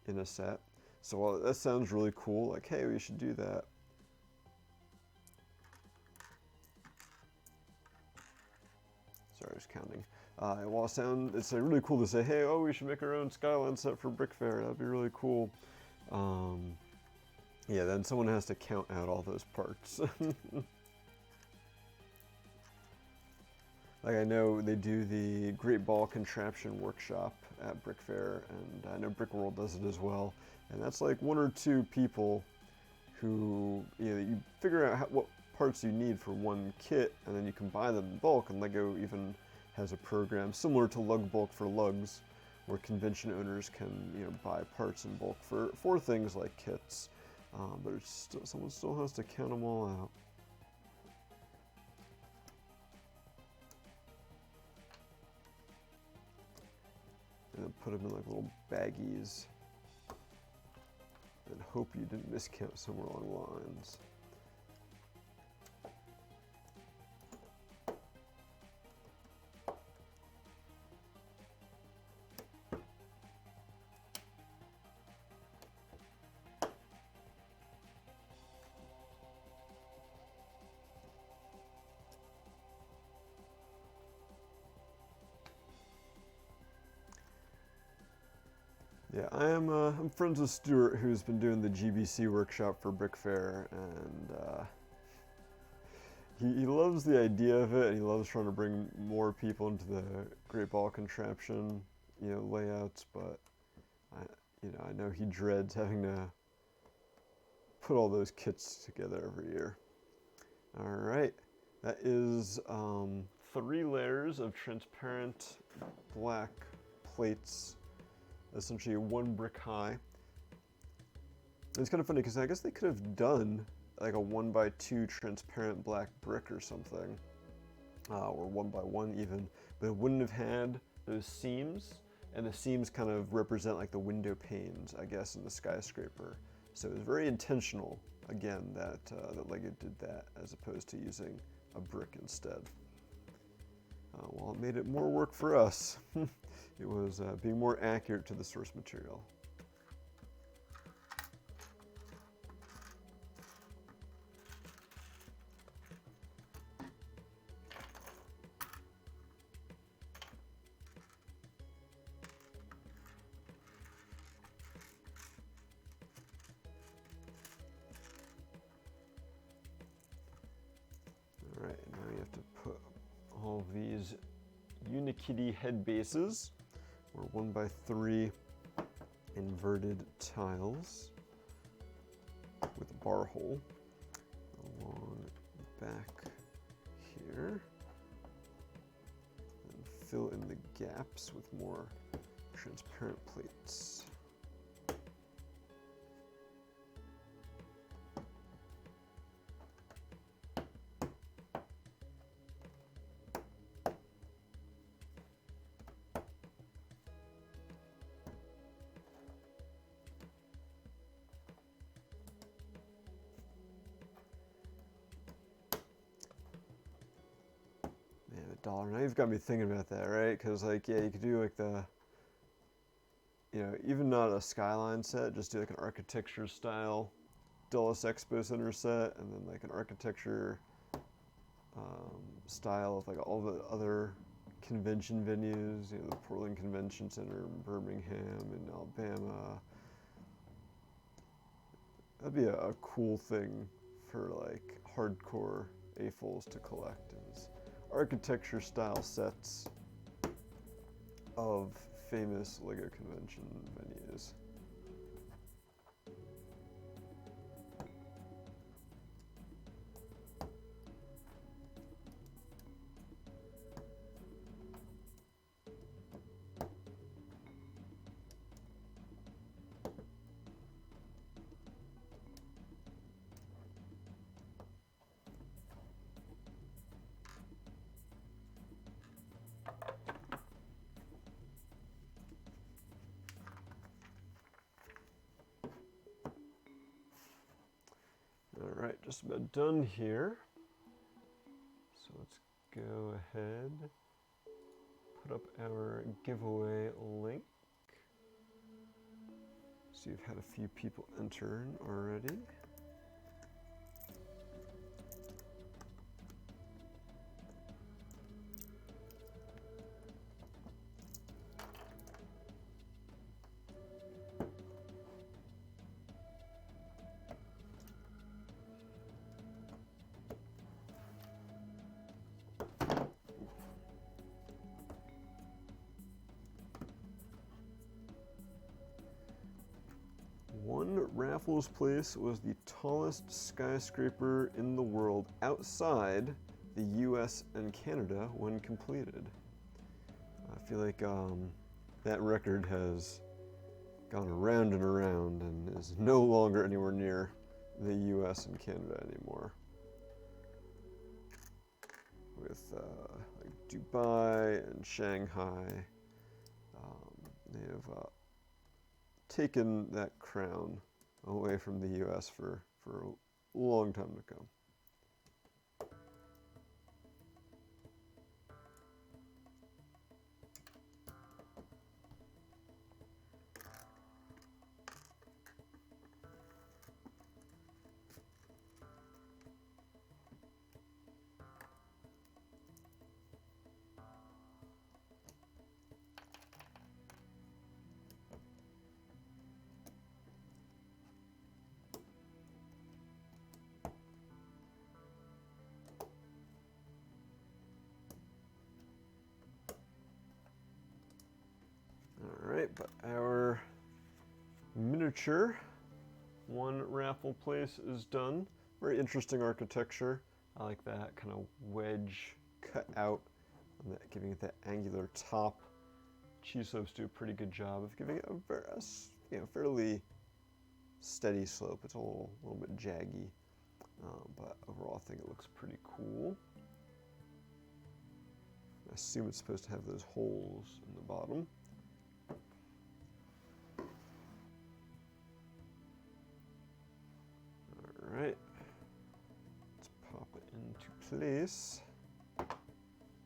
[SPEAKER 1] in a set. So while that sounds really cool, like, hey, we should do that. Sorry, I was counting. While it's really cool to say, hey, oh, we should make our own Skyline set for Brick Fair. That'd be really cool. Yeah, then someone has to count out all those parts. Like, I know they do the Great Ball Contraption Workshop at Brick Fair, and I know Brick World does it as well. And that's like 1 or 2 people who, you figure out what parts you need for one kit, and then you can buy them in bulk. And LEGO even has a program similar to Lug Bulk for lugs, where convention owners can, buy parts in bulk for things like kits. But someone still has to count them all out. And then put them in like little baggies. And hope you didn't miscount somewhere along the lines. Yeah, I'm friends with Stuart, who's been doing the GBC workshop for Brick Fair, and he loves the idea of it, and he loves trying to bring more people into the Great Ball Contraption, layouts. But I know he dreads having to put all those kits together every year. All right, that is 3 layers of transparent black plates. Essentially 1 brick high. And it's kind of funny because I guess they could have done like a 1x2 transparent black brick or something, or 1x1 even, but it wouldn't have had those seams, and the seams kind of represent like the window panes, I guess, in the Skyscraper. So it was very intentional, again, that LEGO did that as opposed to using a brick instead. Well, it made it more work for us. It was being more accurate to the source material. All right, now you have to put all these Unikitty head bases, or 1x3 inverted tiles with a bar hole along the back here, and fill in the gaps with more transparent plates. $1. Now you've got me thinking about that, right? Because like, yeah, you could do like the, you know, even not a Skyline set, just do like an architecture style Dulles Expo Center set, and then like an architecture style of like all the other convention venues, you know, the Portland Convention Center, Birmingham, and Alabama. That'd be a cool thing for like hardcore AFOLs to collect, is architecture style sets of famous LEGO convention venues. All right, just about done here. So let's go ahead, put up our giveaway link. So you've had a few people enter already. One Raffles place was the tallest skyscraper in the world outside the US and Canada when completed. I feel like that record has gone around and around and is no longer anywhere near the US and Canada anymore. With like Dubai and Shanghai, they have taken that crown away from the US for a long time to come. Alright, but our miniature one raffle place is done. Very interesting architecture. I like that kind of wedge cut out, and that, giving it that angular top. Cheese Slopes do a pretty good job of giving it a fairly steady slope. It's a little bit jaggy, but overall I think it looks pretty cool. I assume it's supposed to have those holes in the bottom. Alright, let's pop it into place.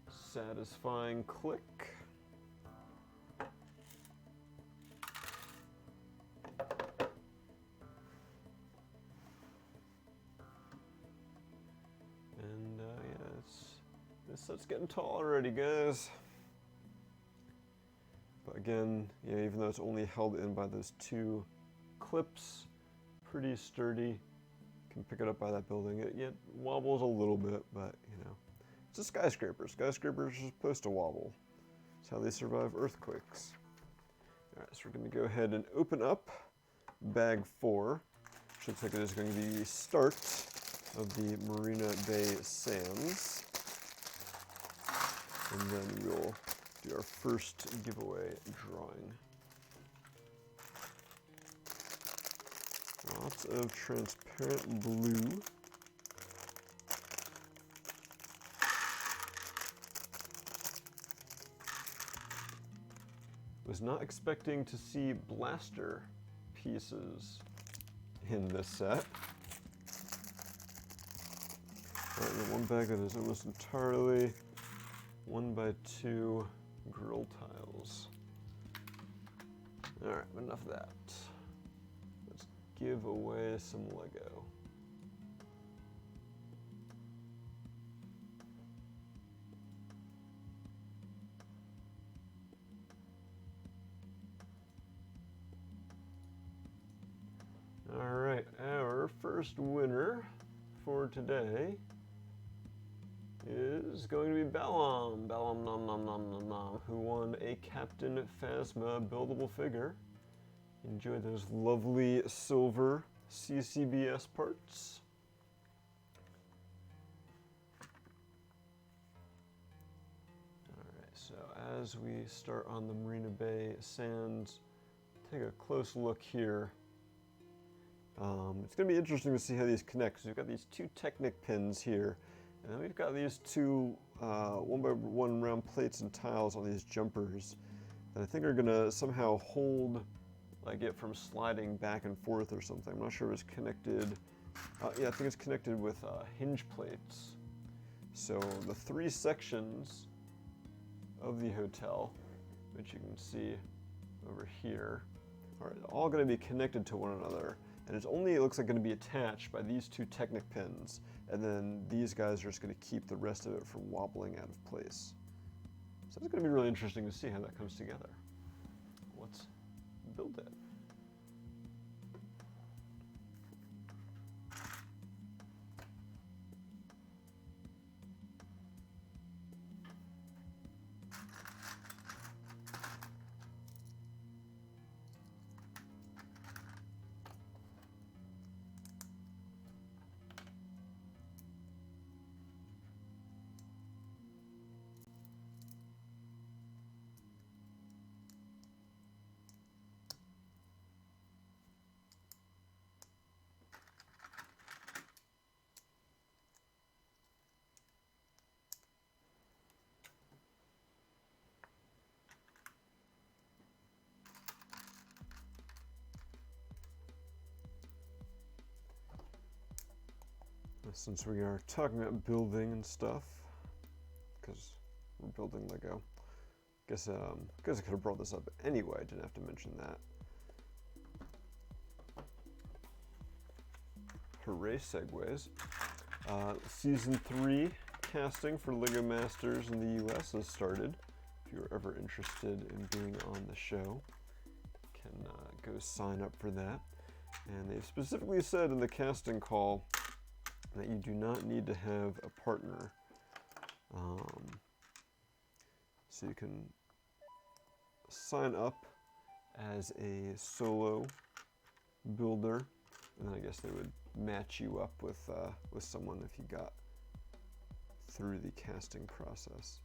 [SPEAKER 1] Satisfying click. And yeah, this set's getting tall already, guys. But again, yeah, even though it's only held in by those two clips, pretty sturdy. Can pick it up by that building. It wobbles a little bit, but you know, it's a skyscraper. Skyscrapers are supposed to wobble. That's how they survive earthquakes. All right, so we're going to go ahead and open up bag 4, which looks like it is going to be the start of the Marina Bay Sands. And then we'll do our first giveaway drawing. Lots of transparent blue. Was not expecting to see blaster pieces in this set. Alright, the one bag that is almost entirely 1x2 grill tiles. All right, enough of that. Let's give away some Lego. All right, our first winner for today is going to be Balam nom nom nom nom nom, who won a Captain Phasma buildable figure. Enjoy those lovely silver CCBS parts. Alright, so as we start on the Marina Bay Sands, take a close look here. It's going to be interesting to see how these connect, because we've got these two Technic pins here, and then we've got these two 1x1 round plates and tiles on these jumpers that I think are going to somehow hold like it from sliding back and forth or something. I'm not sure if it's connected. Yeah, I think it's connected with hinge plates. So the three sections of the hotel, which you can see over here, are all going to be connected to one another. And it's only, it looks like, going to be attached by these two Technic pins, and then these guys are just going to keep the rest of it from wobbling out of place. So it's going to be really interesting to see how that comes together. Let's build it. Since we are talking about building and stuff, because we're building Lego, guess I could have brought this up anyway. I didn't have to mention that. Hooray, segues. Season 3 casting for Lego Masters in the US has started. If you're ever interested in being on the show, you can go sign up for that. And they've specifically said in the casting call that you do not need to have a partner. So you can sign up as a solo builder, and then I guess they would match you up with someone if you got through the casting process.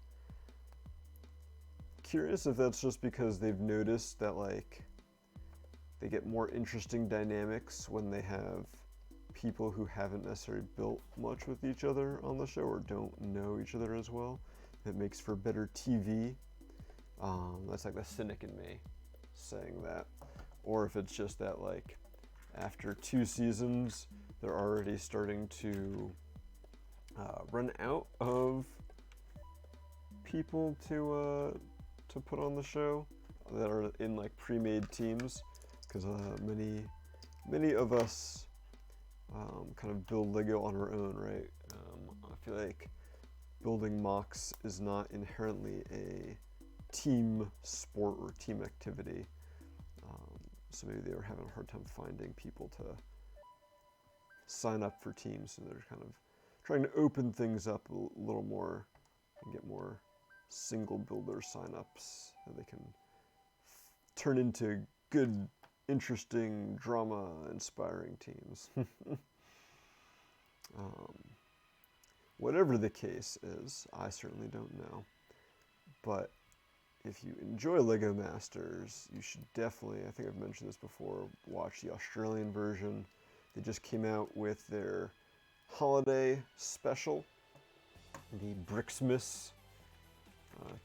[SPEAKER 1] Curious if that's just because they've noticed that like they get more interesting dynamics when they have people who haven't necessarily built much with each other on the show or don't know each other as well. It makes for better TV. That's like the cynic in me saying that. Or if it's just that like after 2 seasons, they're already starting to run out of people to put on the show that are in like pre-made teams, because many of us kind of build Lego on our own, right? I feel like building mocks is not inherently a team sport or team activity. So maybe they were having a hard time finding people to sign up for teams, so they're kind of trying to open things up a little more and get more single builder signups that they can turn into good, interesting, drama-inspiring teams. Whatever the case is, I certainly don't know. But if you enjoy Lego Masters, you should definitely, I think I've mentioned this before, watch the Australian version. They just came out with their holiday special, the Brixmas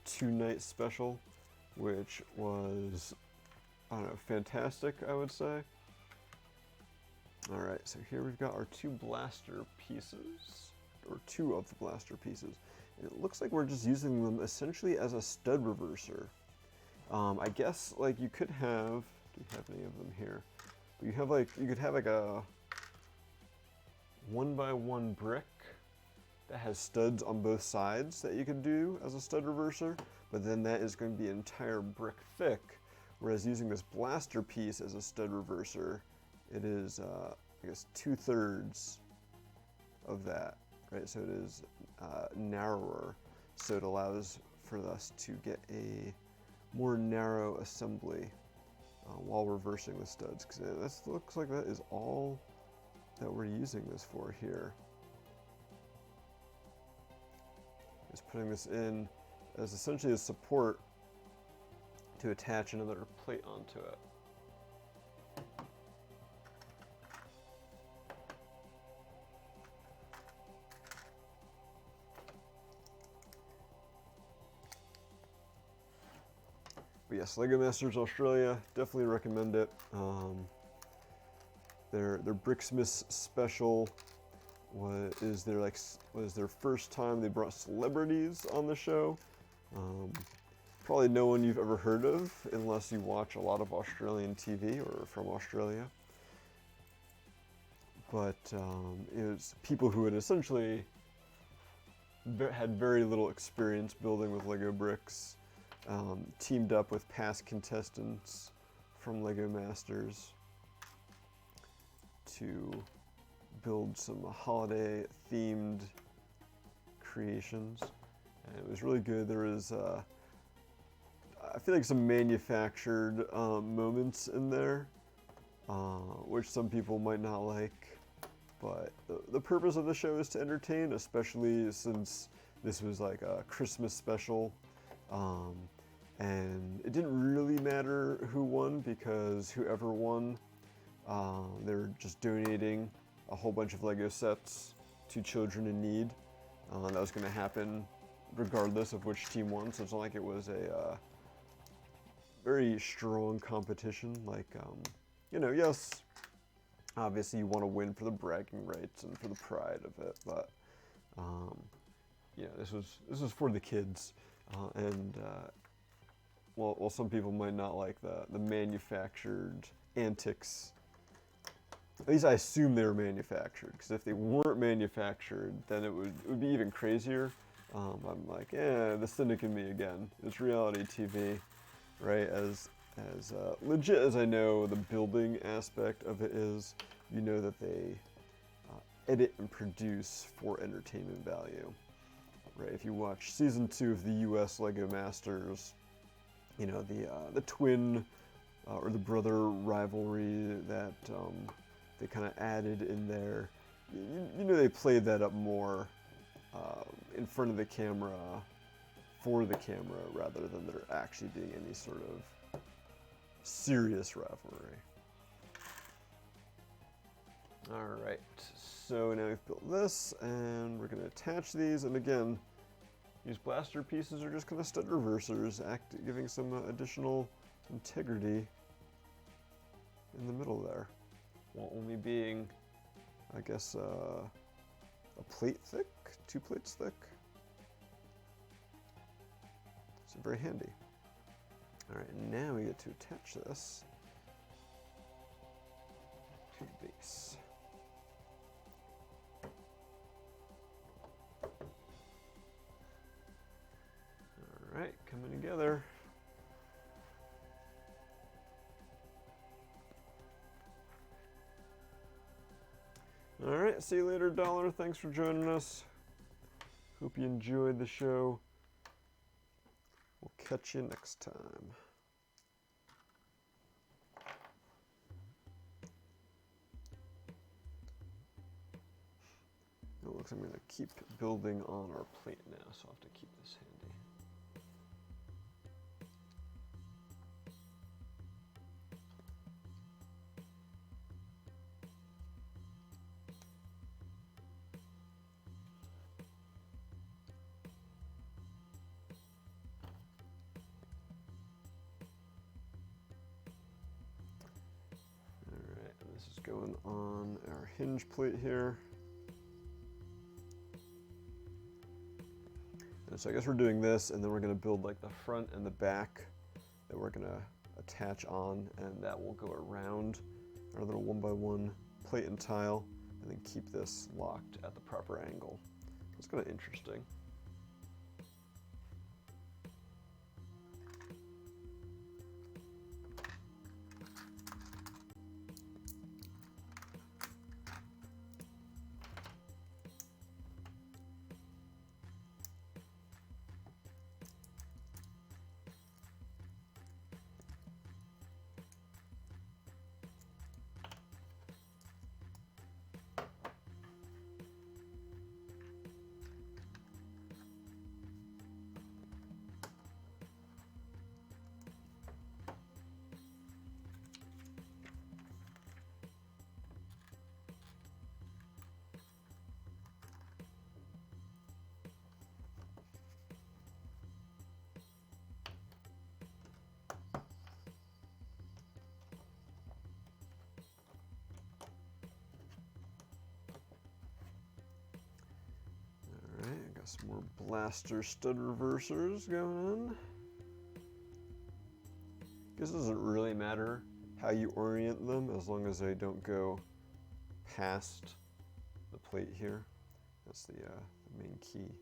[SPEAKER 1] 2-night special, which was, I don't know, fantastic, I would say. All right, so here we've got our 2 blaster pieces, or 2 of the blaster pieces. It looks like we're just using them essentially as a stud reverser. I guess like you could have, do you have any of them here? But you have like, you could have like a 1x1 brick that has studs on both sides that you could do as a stud reverser, but then that is going to be entire brick thick, whereas using this blaster piece as a stud reverser, it is, I guess, 2/3 of that, right? So it is narrower, so it allows for us to get a more narrow assembly while reversing the studs, because this looks like that is all that we're using this for here. Is putting this in as essentially a support to attach another plate onto it. But yes, LEGO Masters Australia, definitely recommend it. Their Bricksmiths special was their first time they brought celebrities on the show. Probably no one you've ever heard of unless you watch a lot of Australian TV or from Australia. But it was people who had essentially had very little experience building with Lego bricks, teamed up with past contestants from LEGO Masters to build some holiday themed creations, and it was really good. There was I feel like some manufactured moments in there, which some people might not like, but the purpose of the show is to entertain, especially since this was like a Christmas special. And it didn't really matter who won, because whoever won, they're just donating a whole bunch of Lego sets to children in need. That was going to happen regardless of which team won, so it's not like it was a very strong competition. Like, you know, yes, obviously you want to win for the bragging rights and for the pride of it, but yeah, this was for the kids, and well, some people might not like the manufactured antics. At least I assume they were manufactured, because if they weren't manufactured, then it would be even crazier. I'm like, the cynic in me again. It's reality TV, right? As legit as I know the building aspect of it is, you know that they edit and produce for entertainment value, right? If you watch season 2 of the U.S. LEGO Masters, you know, the twin or the brother rivalry that they kind of added in there. You know, they played that up more in front of the camera, for the camera, rather than there actually being any sort of serious rivalry. All right, so now we've built this, and we're going to attach these, and again, these blaster pieces are just kind of stud reversers, giving some additional integrity in the middle there, while only being, I guess, a plate thick, 2 plates thick. So very handy. All right, now we get to attach this to the base. All right, coming together. All right, see you later, Dollar. Thanks for joining us. Hope you enjoyed the show. We'll catch you next time. It looks like I'm going to keep building on our plate now, so I'll have to keep this handy. This is going on our hinge plate here. So I guess we're doing this, and then we're going to build like the front and the back that we're going to attach on, and that will go around our little 1x1 plate and tile, and then keep this locked at the proper angle. It's kind of interesting. Got some more blaster stud reversers going on. Guess it doesn't really matter how you orient them as long as they don't go past the plate here. That's the main key.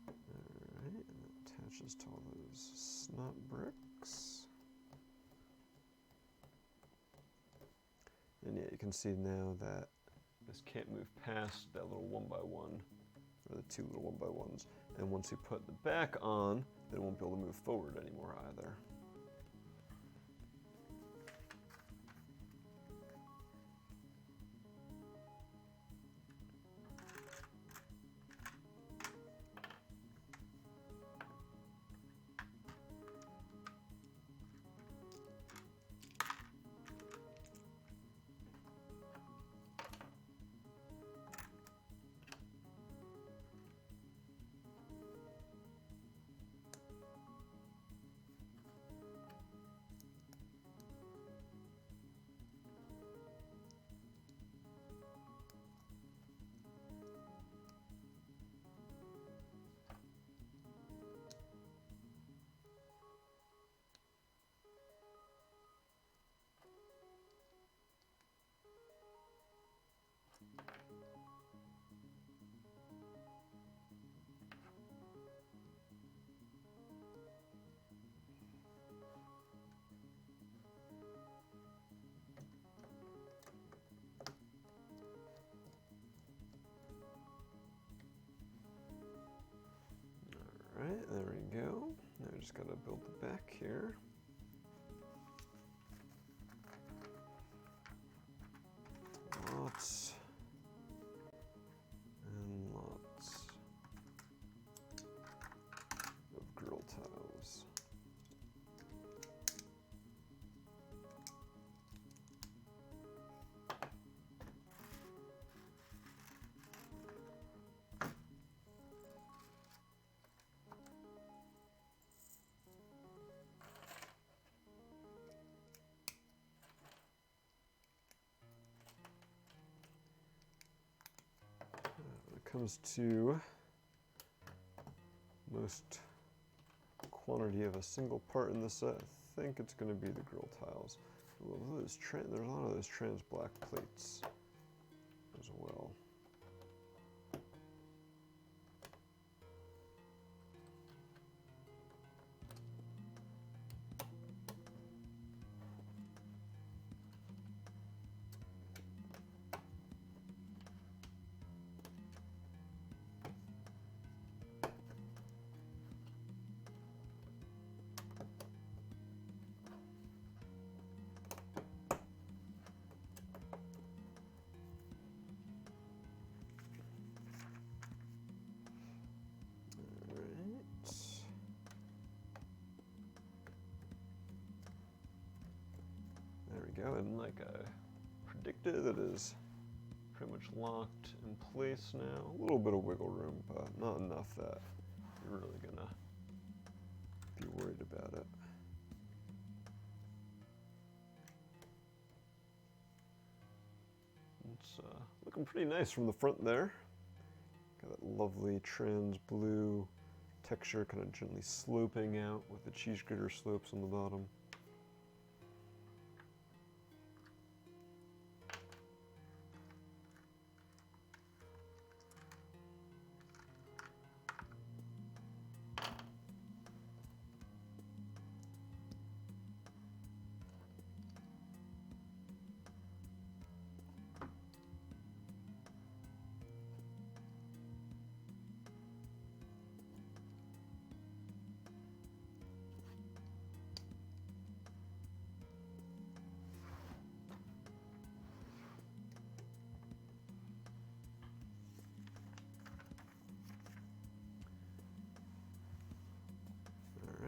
[SPEAKER 1] Alright, and that attaches to all those snot bricks. And yeah, you can see now that this can't move past that little 1x1, or the two little 1x1s. And once you put the back on, then it won't be able to move forward anymore either. Alright, there we go. Now we just gotta build the back here. Lots and lots of grill tiles. Comes to most quantity of a single part in the set, I think it's going to be the grill tiles. Well, there's a lot of those trans black plates as well. Go, and like I predicted, it is pretty much locked in place now. A little bit of wiggle room, but not enough that you're really gonna be worried about it. It's looking pretty nice from the front there. Got that lovely trans blue texture kind of gently sloping out with the cheese grater slopes on the bottom.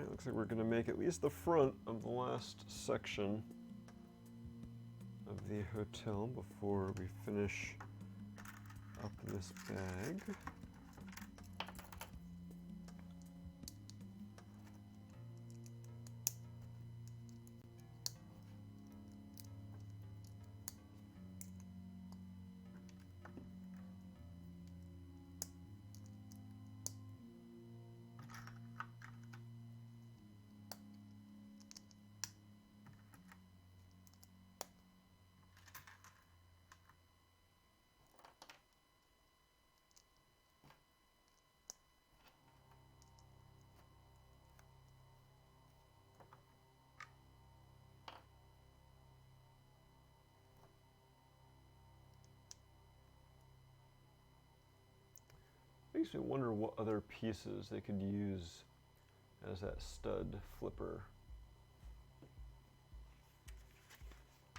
[SPEAKER 1] Looks like we're going to make at least the front of the last section of the hotel before we finish up this bag. Makes me wonder what other pieces they could use as that stud flipper.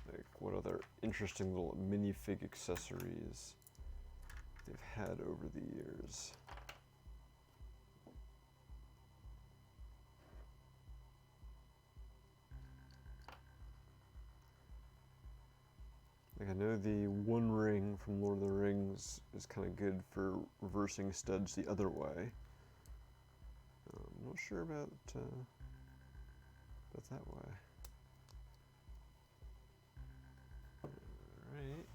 [SPEAKER 1] Like what other interesting little minifig accessories they've had over the years. Like I know the One Ring from Lord of the Rings is kind of good for reversing studs the other way. I'm not sure about that way. Alright.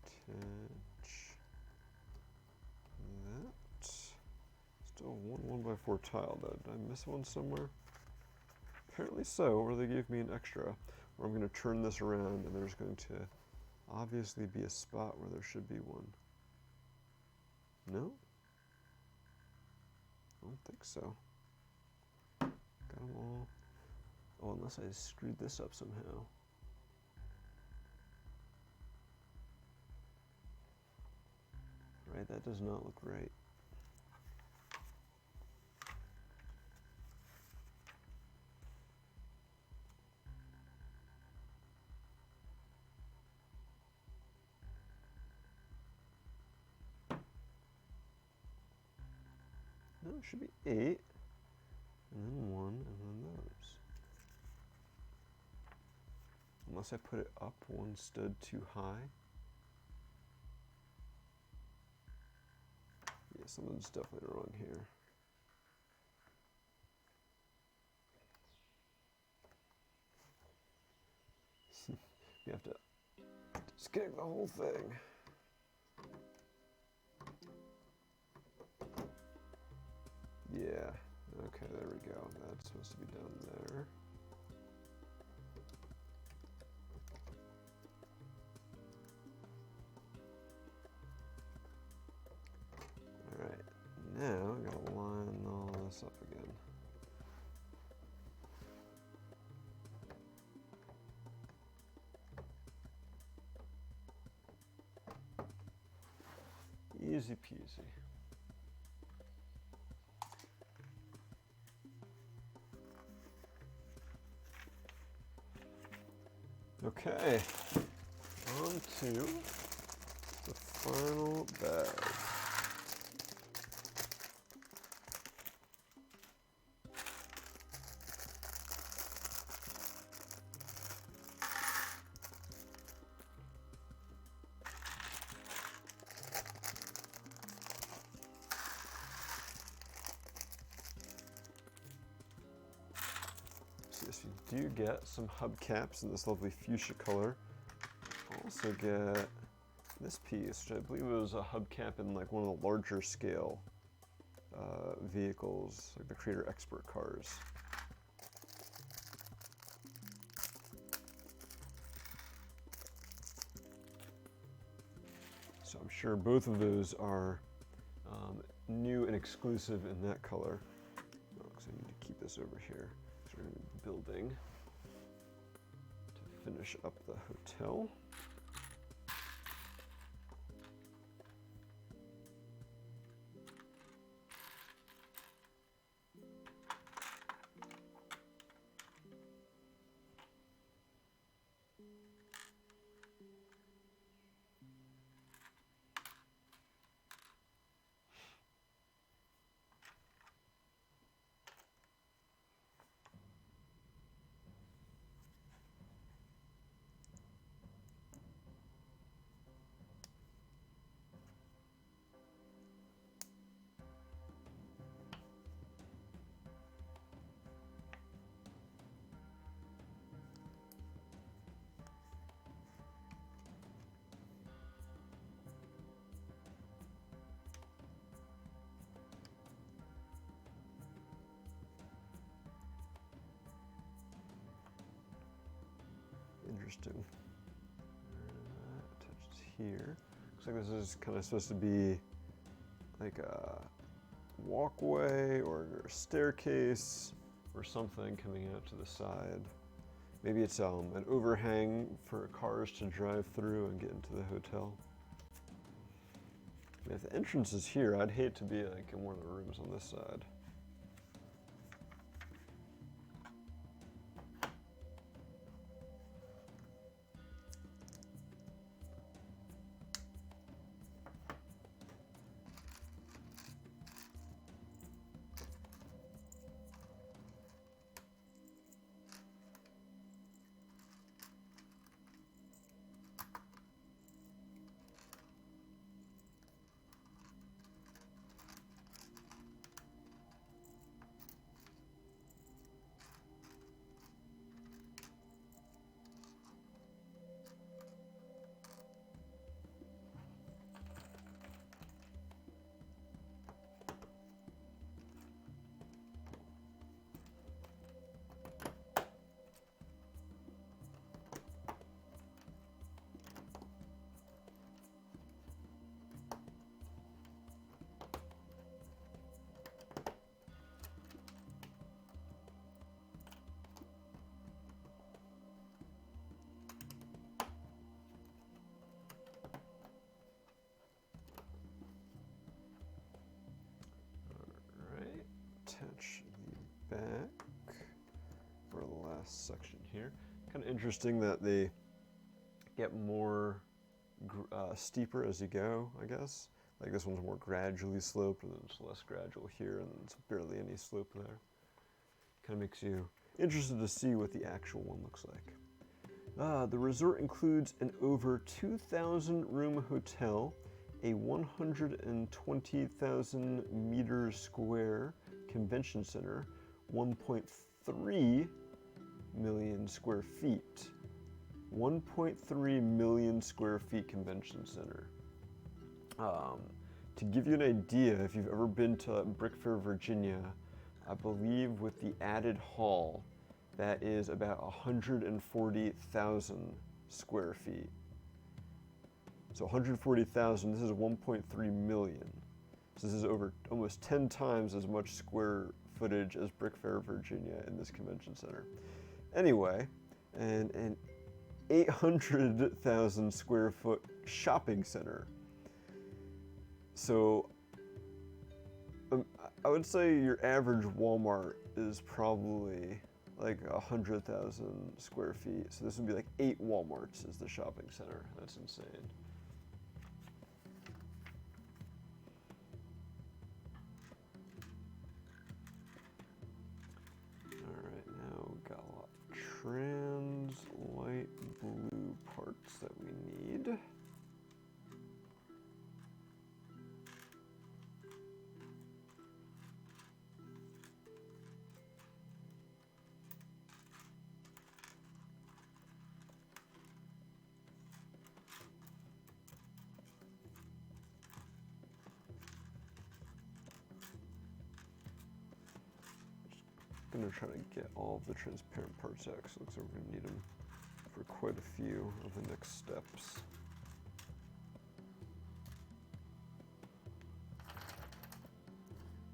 [SPEAKER 1] Attach that. Still one 1x4 tile though. Did I miss one somewhere? Apparently so, or they gave me an extra. Or I'm going to turn this around and there's going to obviously be a spot where there should be one. No? I don't think so. Got them all. Oh, unless I screwed this up somehow. Right, that does not look right. No, it should be 8, and then 1, and then those. Unless I put it up one stud too high. Yeah, something's definitely wrong here. You have to disconnect the whole thing. Yeah, okay, there we go. That's supposed to be down there. Alright, now I gotta line all this up again. Easy peasy. Okay, on to the final bag. So yes, you do get some hubcaps in this lovely fuchsia color. also get this piece, which I believe was a hubcap in like one of the larger scale vehicles, like the Creator Expert cars. So I'm sure both of those are new and exclusive in that color. Oh, because I need to keep this over here. So we're going to be building to finish up the hotel. Interesting. Touched here. Looks like this is kind of supposed to be like a walkway or a staircase or something coming out to the side. Maybe it's an overhang for cars to drive through and get into the hotel. I mean, if the entrance is here, I'd hate to be like in one of the rooms on this side. Attach the back for the last section here. Kind of interesting that they get more steeper as you go, I guess. Like this one's more gradually sloped, and then it's less gradual here, and there's barely any slope there. Kind of makes you interested to see what the actual one looks like. The resort includes an over 2,000 room hotel, a 120,000 meter square convention center, 1.3 million square feet. 1.3 million square feet convention center. To give you an idea, if you've ever been to Brick Fair, Virginia, I believe with the added hall, that is about 140,000 square feet. So 140,000, this is 1.3 million. So this is over almost 10 times as much square footage as Brick Fair, Virginia in this convention center. Anyway, and an 800,000 square foot shopping center. So I would say your average Walmart is probably like 100,000 square feet. So this would be like 8 Walmarts is the shopping center. That's insane. Trans light blue parts that we need. I'm gonna try to get all of the transparent parts out because it looks like we're gonna need them for quite a few of the next steps.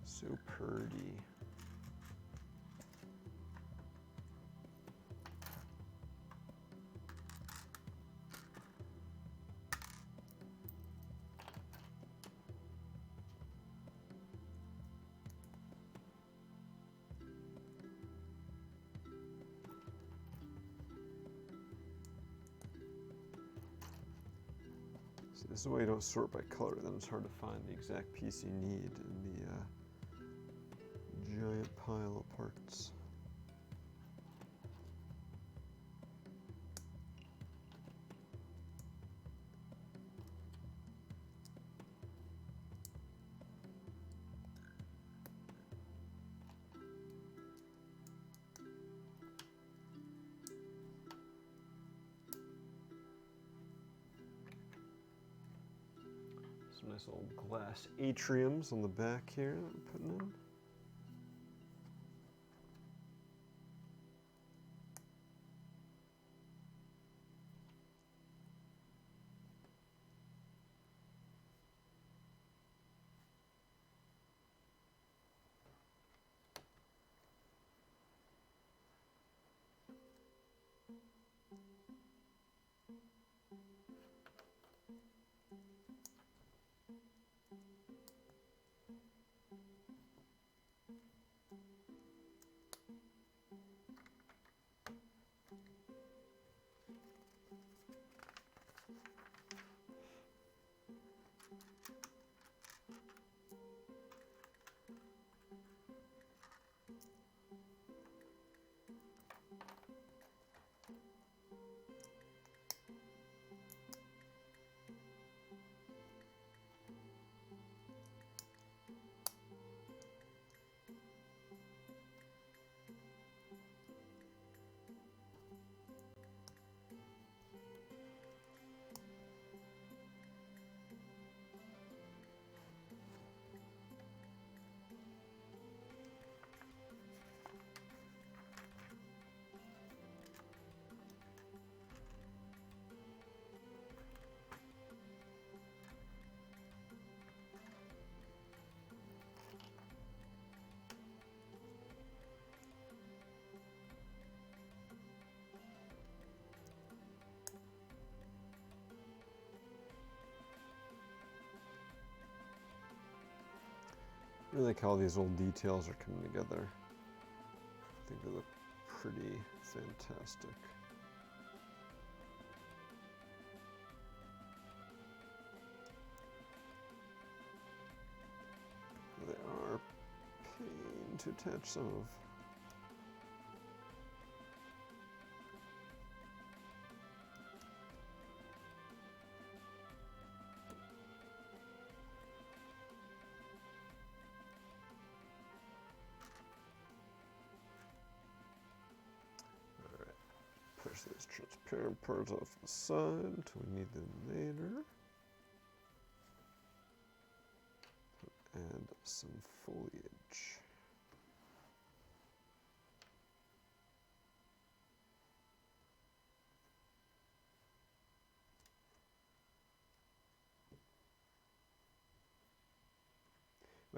[SPEAKER 1] So pretty. This is why you don't sort by color, then it's hard to find the exact piece you need in the giant pile of parts. Some nice little glass atriums on the back here that I'm putting in. I really like how all these old details are coming together. I think they look pretty fantastic. They are pain to attach some of. Push these transparent parts off the side until we need them later. Add some foliage.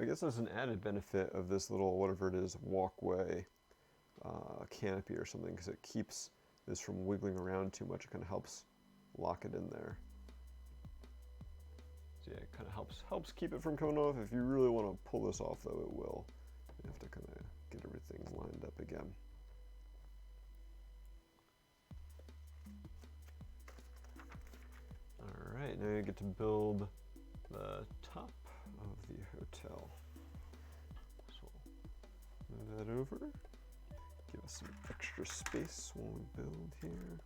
[SPEAKER 1] I guess there's an added benefit of this little, whatever it is, walkway canopy or something, because it keeps this from wiggling around too much. It kind of helps lock it in there. So yeah, it kind of helps keep it from coming off. If you really want to pull this off, though, it will. You have to kind of get everything lined up again. All right, now you get to build the top of the hotel. So move that over. Give us some extra space when we build here.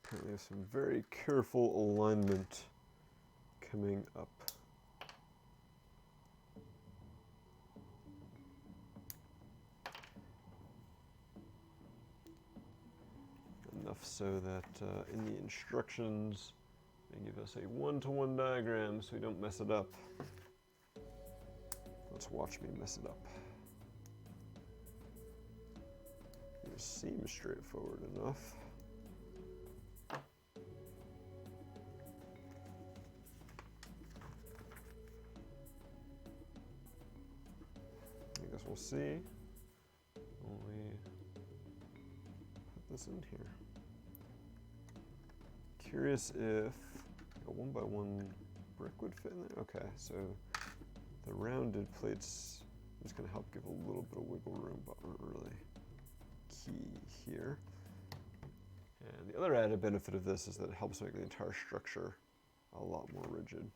[SPEAKER 1] Apparently some very careful alignment coming up. Enough so that in the instructions they give us a one-to-one diagram so we don't mess it up. Let's watch me mess it up. It seems straightforward enough. I guess we'll see. Only put this in here. Curious if a 1x1 brick would fit in there. Okay, so the rounded plates is going to help give a little bit of wiggle room, but aren't really key here. And the other added benefit of this is that it helps make the entire structure a lot more rigid.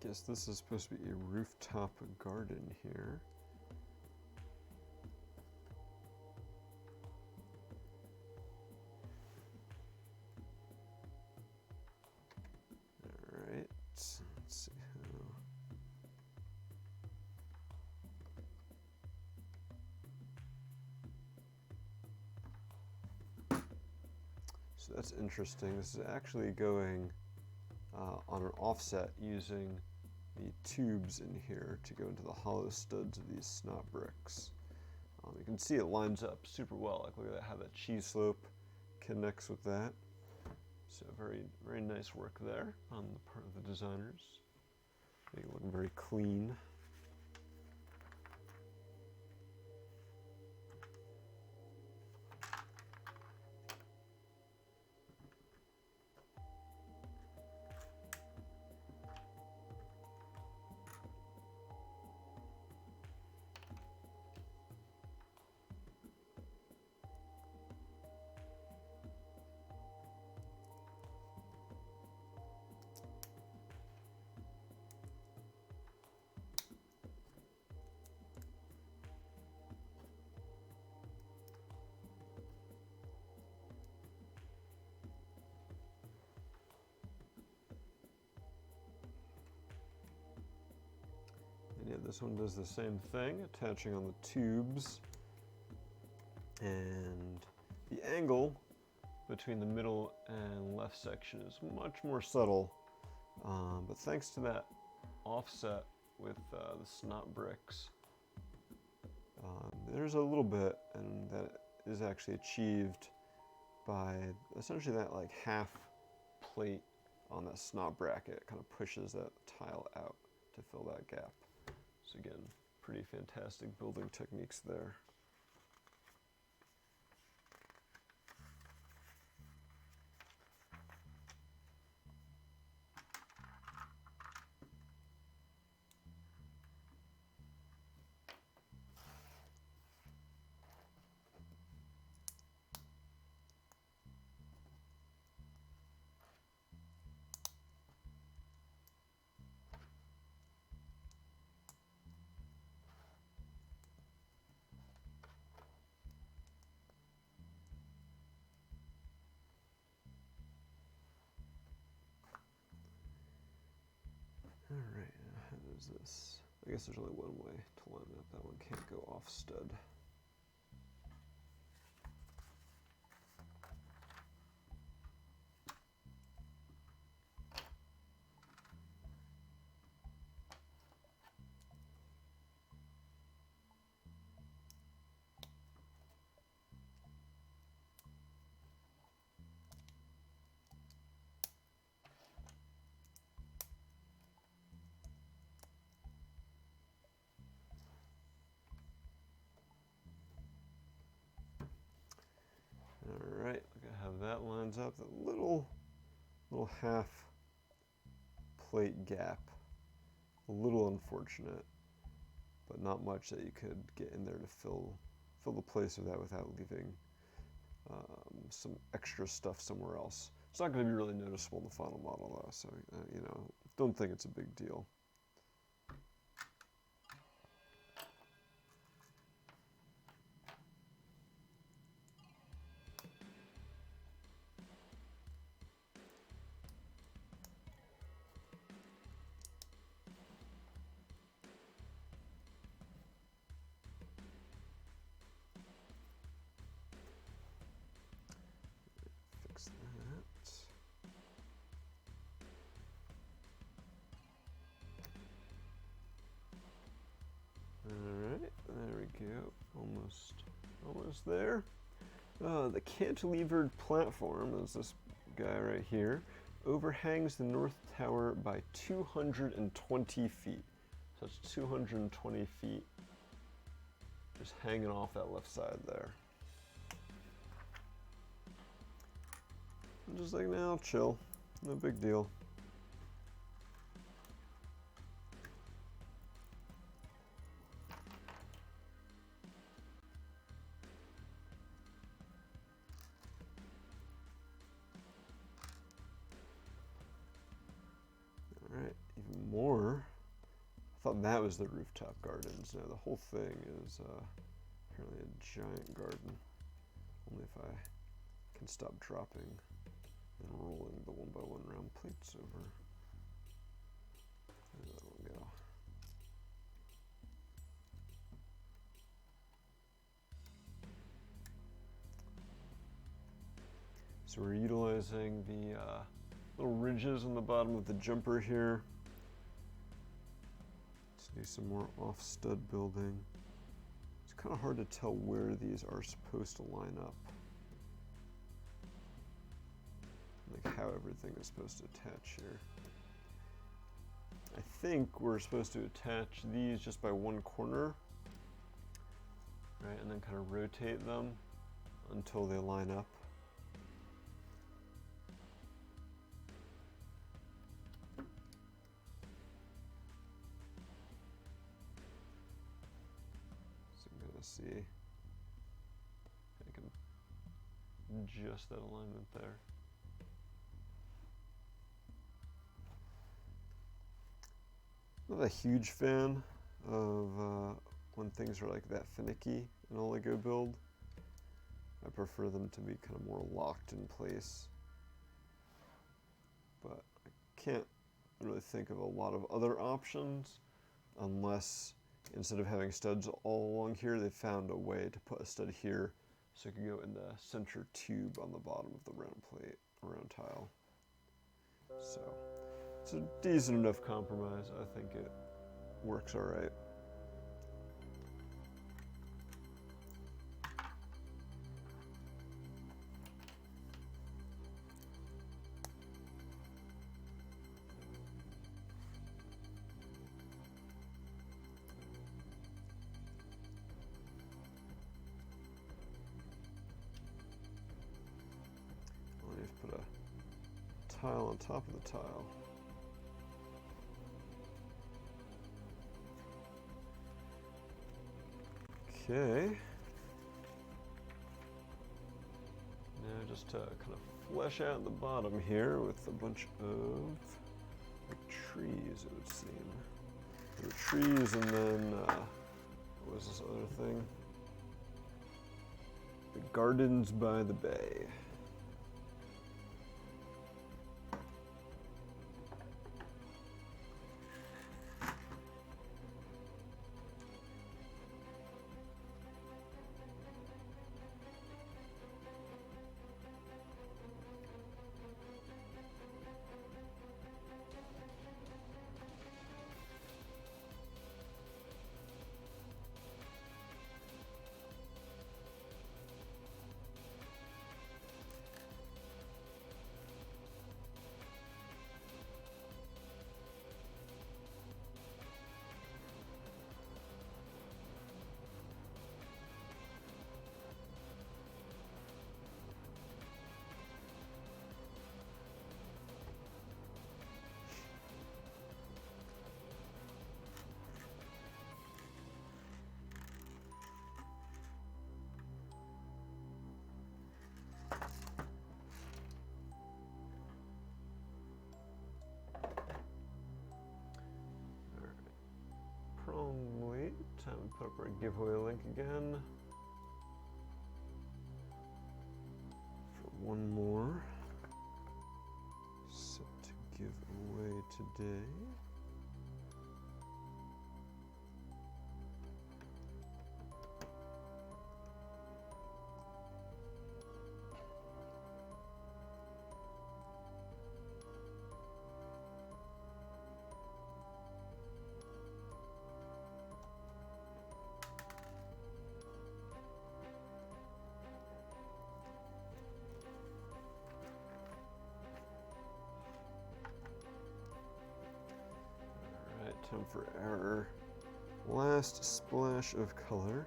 [SPEAKER 1] Guess this is supposed to be a rooftop garden here. All right, let's see how. So that's interesting. This is actually going on an offset using the tubes in here to go into the hollow studs of these snot bricks. You can see it lines up super well. Like, look at how that cheese slope connects with that. So very, very nice work there on the part of the designers. Make it look very clean. And yeah, this one does the same thing, attaching on the tubes. And the angle between the middle and left section is much more subtle. But thanks to that offset with the snot bricks, there's a little bit, and that is actually achieved by essentially that like half plate on that snot bracket, it kind of pushes that tile out to fill that gap. So again, pretty fantastic building techniques there. Alright, how does this? I guess there's only one way to line up. That one can't go off stud. Alright, look at how that lines up. The little half plate gap. A little unfortunate, but not much that you could get in there to fill the place of that without leaving some extra stuff somewhere else. It's not going to be really noticeable in the final model though, so you know, don't think it's a big deal. Fix that. Alright, there we go. Almost there. The cantilevered platform, is this guy right here, overhangs the north tower by 220 feet. So it's 220 feet just hanging off that left side there. I'm just like, no, chill. No big deal. Alright, even more. I thought that was the Rooftop Gardens. No, the whole thing is apparently a giant garden. Only if I can stop dropping and rolling the 1x1 round plates over. There that one go. So we're utilizing the little ridges on the bottom of the jumper here to do some more off-stud building. It's kind of hard to tell where these are supposed to line up. Like how everything is supposed to attach here. I think we're supposed to attach these just by one corner, right, and then kind of rotate them until they line up. So I'm gonna see if I can adjust that alignment there. Not a huge fan of when things are like that finicky in a Lego build. I prefer them to be kind of more locked in place. But I can't really think of a lot of other options unless instead of having studs all along here, they found a way to put a stud here so it could go in the center tube on the bottom of the round plate, round tile. So it's a decent enough compromise. I think it works all right. tile on top of the tile. Okay. Now just to kind of flesh out the bottom here with a bunch of like trees, it would seem. There were trees and then, what was this other thing? The Gardens by the Bay. Wait, time to put up our giveaway link again for one more set to give away today. Time for our last splash of color.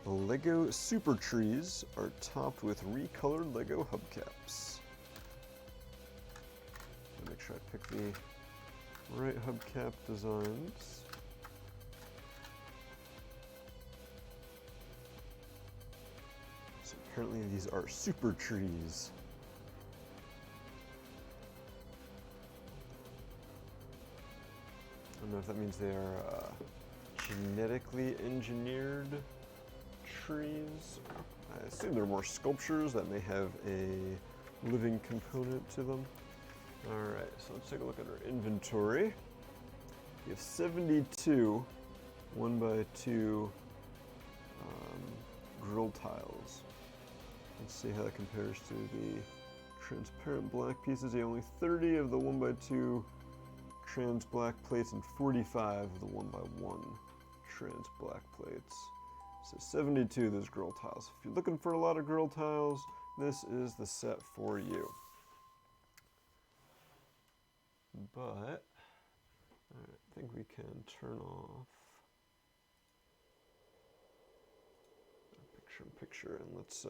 [SPEAKER 1] The Lego Super Trees are topped with recolored Lego hubcaps. Make sure I pick the right hubcap designs. So apparently these are super trees. I don't know if that means they are genetically engineered trees. I assume they're more sculptures that may have a living component to them. Alright, so let's take a look at our inventory. We have 72 1x2 grill tiles. Let's see how that compares to the transparent black pieces. Only 30 of the 1x2 trans black plates and 45 of the 1x1 trans black plates. So 72 of those grill tiles. If you're looking for a lot of grill tiles, this is the set for you. But I think we can turn off picture and let's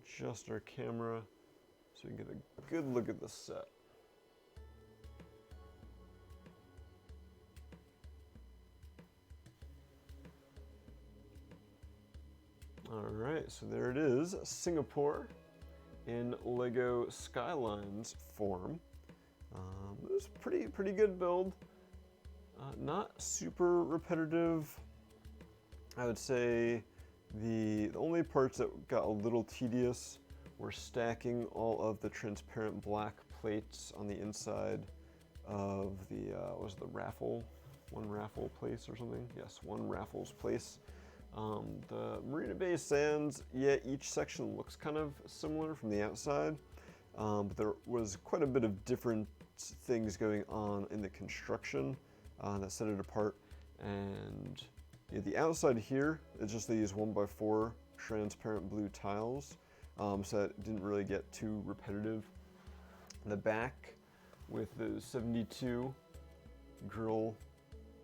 [SPEAKER 1] adjust our camera so we can get a good look at the set. Alright, so there it is, Singapore in Lego Skylines form. It was pretty good build. Not super repetitive. I would say the only parts that got a little tedious were stacking all of the transparent black plates on the inside of the, was the raffle? One raffle place or something? Yes, one raffles place. The Marina Bay Sands, yeah, each section looks kind of similar from the outside, but there was quite a bit of different things going on in the construction that set it apart. And yeah, the outside here is just these 1x4 transparent blue tiles, so that didn't really get too repetitive. The back with those 72 grill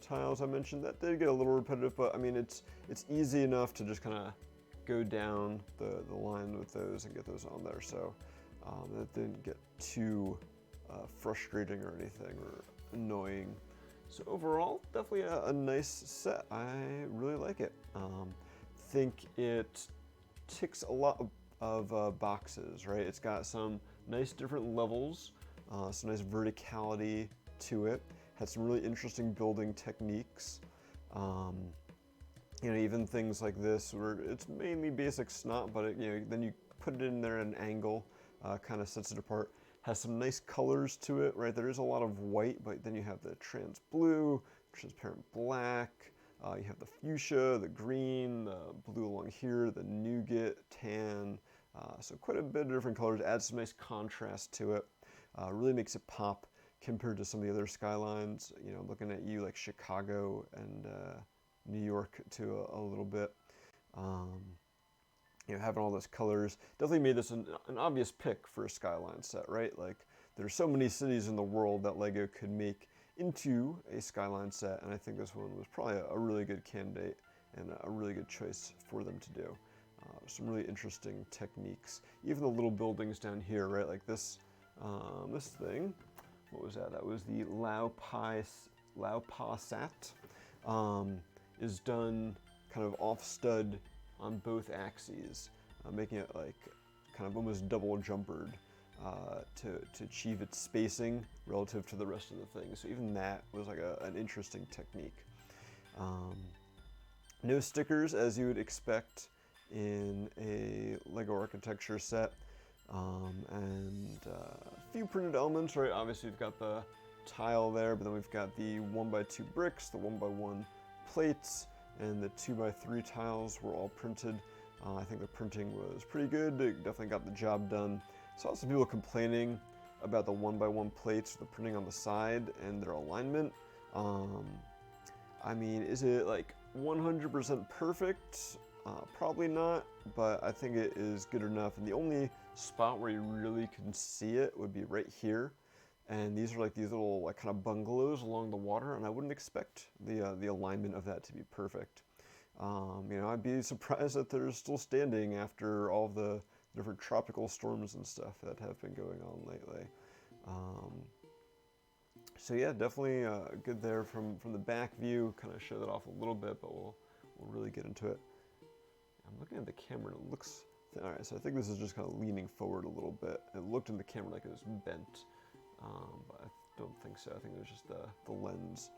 [SPEAKER 1] tiles I mentioned, that did get a little repetitive, but I mean it's easy enough to just kind of go down the line with those and get those on there. So that didn't get too frustrating or anything or annoying. So overall, definitely a nice set. I really like it. Think it ticks a lot of boxes, right? It's got some nice different levels, some nice verticality to it. Had some really interesting building techniques. You know, even things like this where it's mainly basic snot, but you know, then you put it in there at an angle, kind of sets it apart. Has some nice colors to it, right? There is a lot of white, but then you have the trans blue, transparent black, you have the fuchsia, the green, the blue along here, the nougat, tan. So quite a bit of different colors, adds some nice contrast to it. Really makes it pop compared to some of the other skylines. You know, looking at you like Chicago and New York too a little bit. You know, having all those colors definitely made this an obvious pick for a skyline set, right? Like, there's so many cities in the world that LEGO could make into a skyline set, and I think this one was probably a really good candidate and a really good choice for them to do. Some really interesting techniques. Even the little buildings down here, right? Like this, this thing. What was that? That was the Lao Pa Sat. Is done kind of off stud on both axes, making it like kind of almost double jumpered to achieve its spacing relative to the rest of the thing. So even that was like an interesting technique. No stickers as you would expect in a LEGO architecture set, and a few printed elements, right? Obviously we've got the tile there, but then we've got the 1x2 bricks, the 1x1 plates, and the 2x3 tiles were all printed. I think the printing was pretty good. It definitely got the job done. Saw some people complaining about the 1x1 plates, the printing on the side and their alignment. I mean, is it like 100% perfect? Probably not, but I think it is good enough. And the only spot where you really can see it would be right here. And these are like these little like kind of bungalows along the water, and I wouldn't expect the alignment of that to be perfect. You know, I'd be surprised that they're still standing after all the different tropical storms and stuff that have been going on lately. So yeah, definitely good there from the back view. Kind of show that off a little bit, but we'll really get into it. I'm looking at the camera and it looks, all right, so I think this is just kind of leaning forward a little bit. It looked in the camera like it was bent, but I don't think so. I think it was just the lens.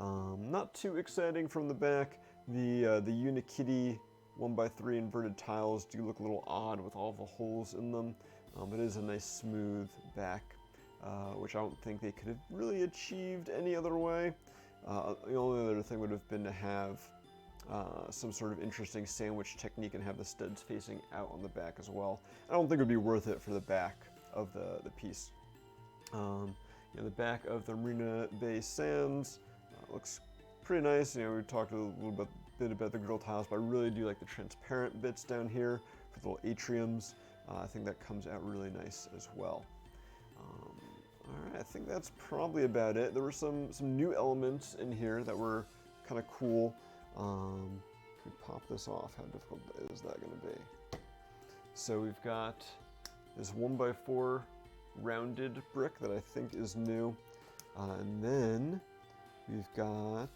[SPEAKER 1] Not too exciting from the back. The Unikitty 1x3 inverted tiles do look a little odd with all the holes in them, but it is a nice smooth back, which I don't think they could have really achieved any other way. The only other thing would have been to have some sort of interesting sandwich technique and have the studs facing out on the back as well. I don't think it would be worth it for the back of the piece. You know, the back of the Marina Bay Sands looks pretty nice. You know, we talked a little bit about the grill tiles, but I really do like the transparent bits down here for the little atriums. I think that comes out really nice as well. All right, I think that's probably about it. There were some new elements in here that were kind of cool. If we pop this off, how difficult is that going to be? So we've got this 1x4 rounded brick that I think is new. And then we've got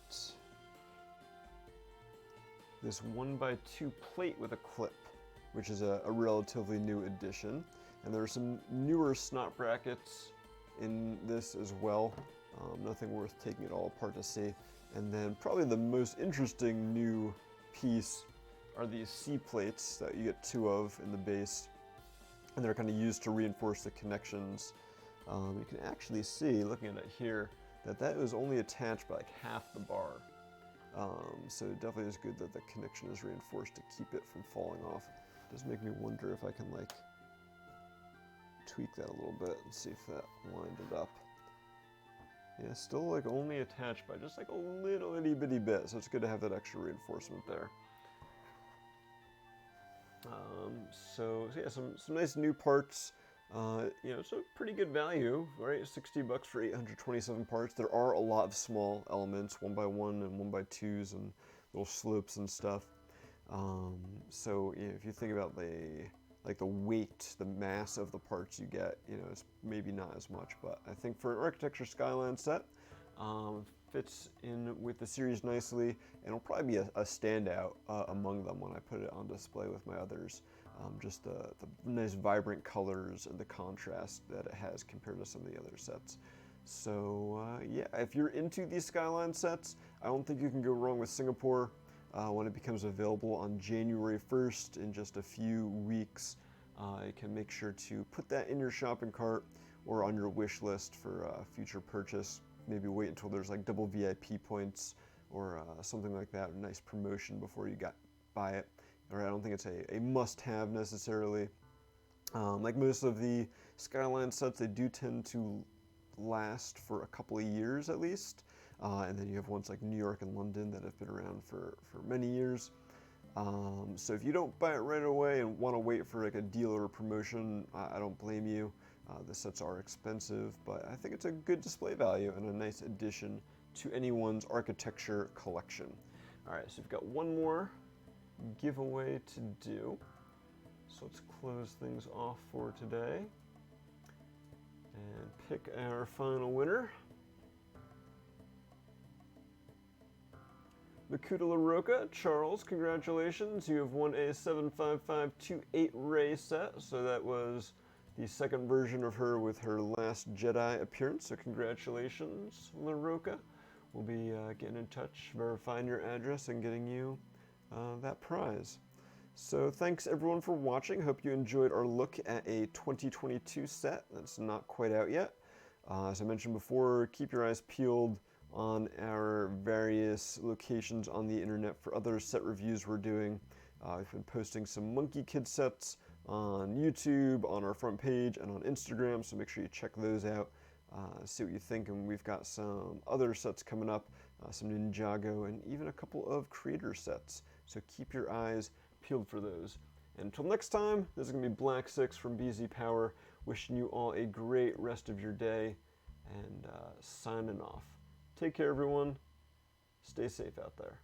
[SPEAKER 1] this 1x2 plate with a clip, which is a relatively new addition. And there are some newer snot brackets in this as well. Nothing worth taking it all apart to see. And then probably the most interesting new piece are these C plates that you get 2 of in the base. And they're kind of used to reinforce the connections. You can actually see, looking at it here, that was only attached by like half the bar. So it definitely is good that the connection is reinforced to keep it from falling off. It does make me wonder if I can like tweak that a little bit and see if that lined it up. Yeah, still like only attached by just like a little itty bitty bit, so it's good to have that extra reinforcement there. So yeah, some nice new parts. You know, so pretty good value, right? $60 for 827 parts. There are a lot of small elements, 1x1 and 1x2s and little slopes and stuff. So you know, if you think about the like the weight, the mass of the parts you get, you know, is maybe not as much. But I think for an Architecture Skyline set, fits in with the series nicely, and it'll probably be a standout among them when I put it on display with my others. Just the nice vibrant colors and the contrast that it has compared to some of the other sets. So yeah, if you're into these Skyline sets, I don't think you can go wrong with Singapore when it becomes available on January 1st in just a few weeks. You can make sure to put that in your shopping cart or on your wish list for future purchase. Maybe wait until there's like double VIP points or something like that, a nice promotion before you buy it. Or I don't think it's a must-have necessarily. Like most of the Skyline sets, they do tend to last for a couple of years at least. And then you have ones like New York and London that have been around for many years. So if you don't buy it right away and want to wait for like a deal or a promotion, I don't blame you. The sets are expensive, but I think it's a good display value and a nice addition to anyone's architecture collection. All right, so we've got one more giveaway to do. So let's close things off for today and pick our final winner. Makuta LaRocca, Charles, congratulations. You have won a 75528 Ray set. So that was the second version of her with her Last Jedi appearance. So congratulations, LaRocca. We'll be getting in touch, verifying your address, and getting you that prize. So thanks everyone for watching. Hope you enjoyed our look at a 2022 set that's not quite out yet. As I mentioned before, keep your eyes peeled on our various locations on the internet for other set reviews we're doing. We've been posting some Monkey Kid sets on YouTube, on our front page, and on Instagram, so make sure you check those out, see what you think. And we've got some other sets coming up, some Ninjago, and even a couple of creator sets. So keep your eyes peeled for those. And until next time, this is going to be Black 6 from BZPower, wishing you all a great rest of your day, and signing off. Take care, everyone. Stay safe out there.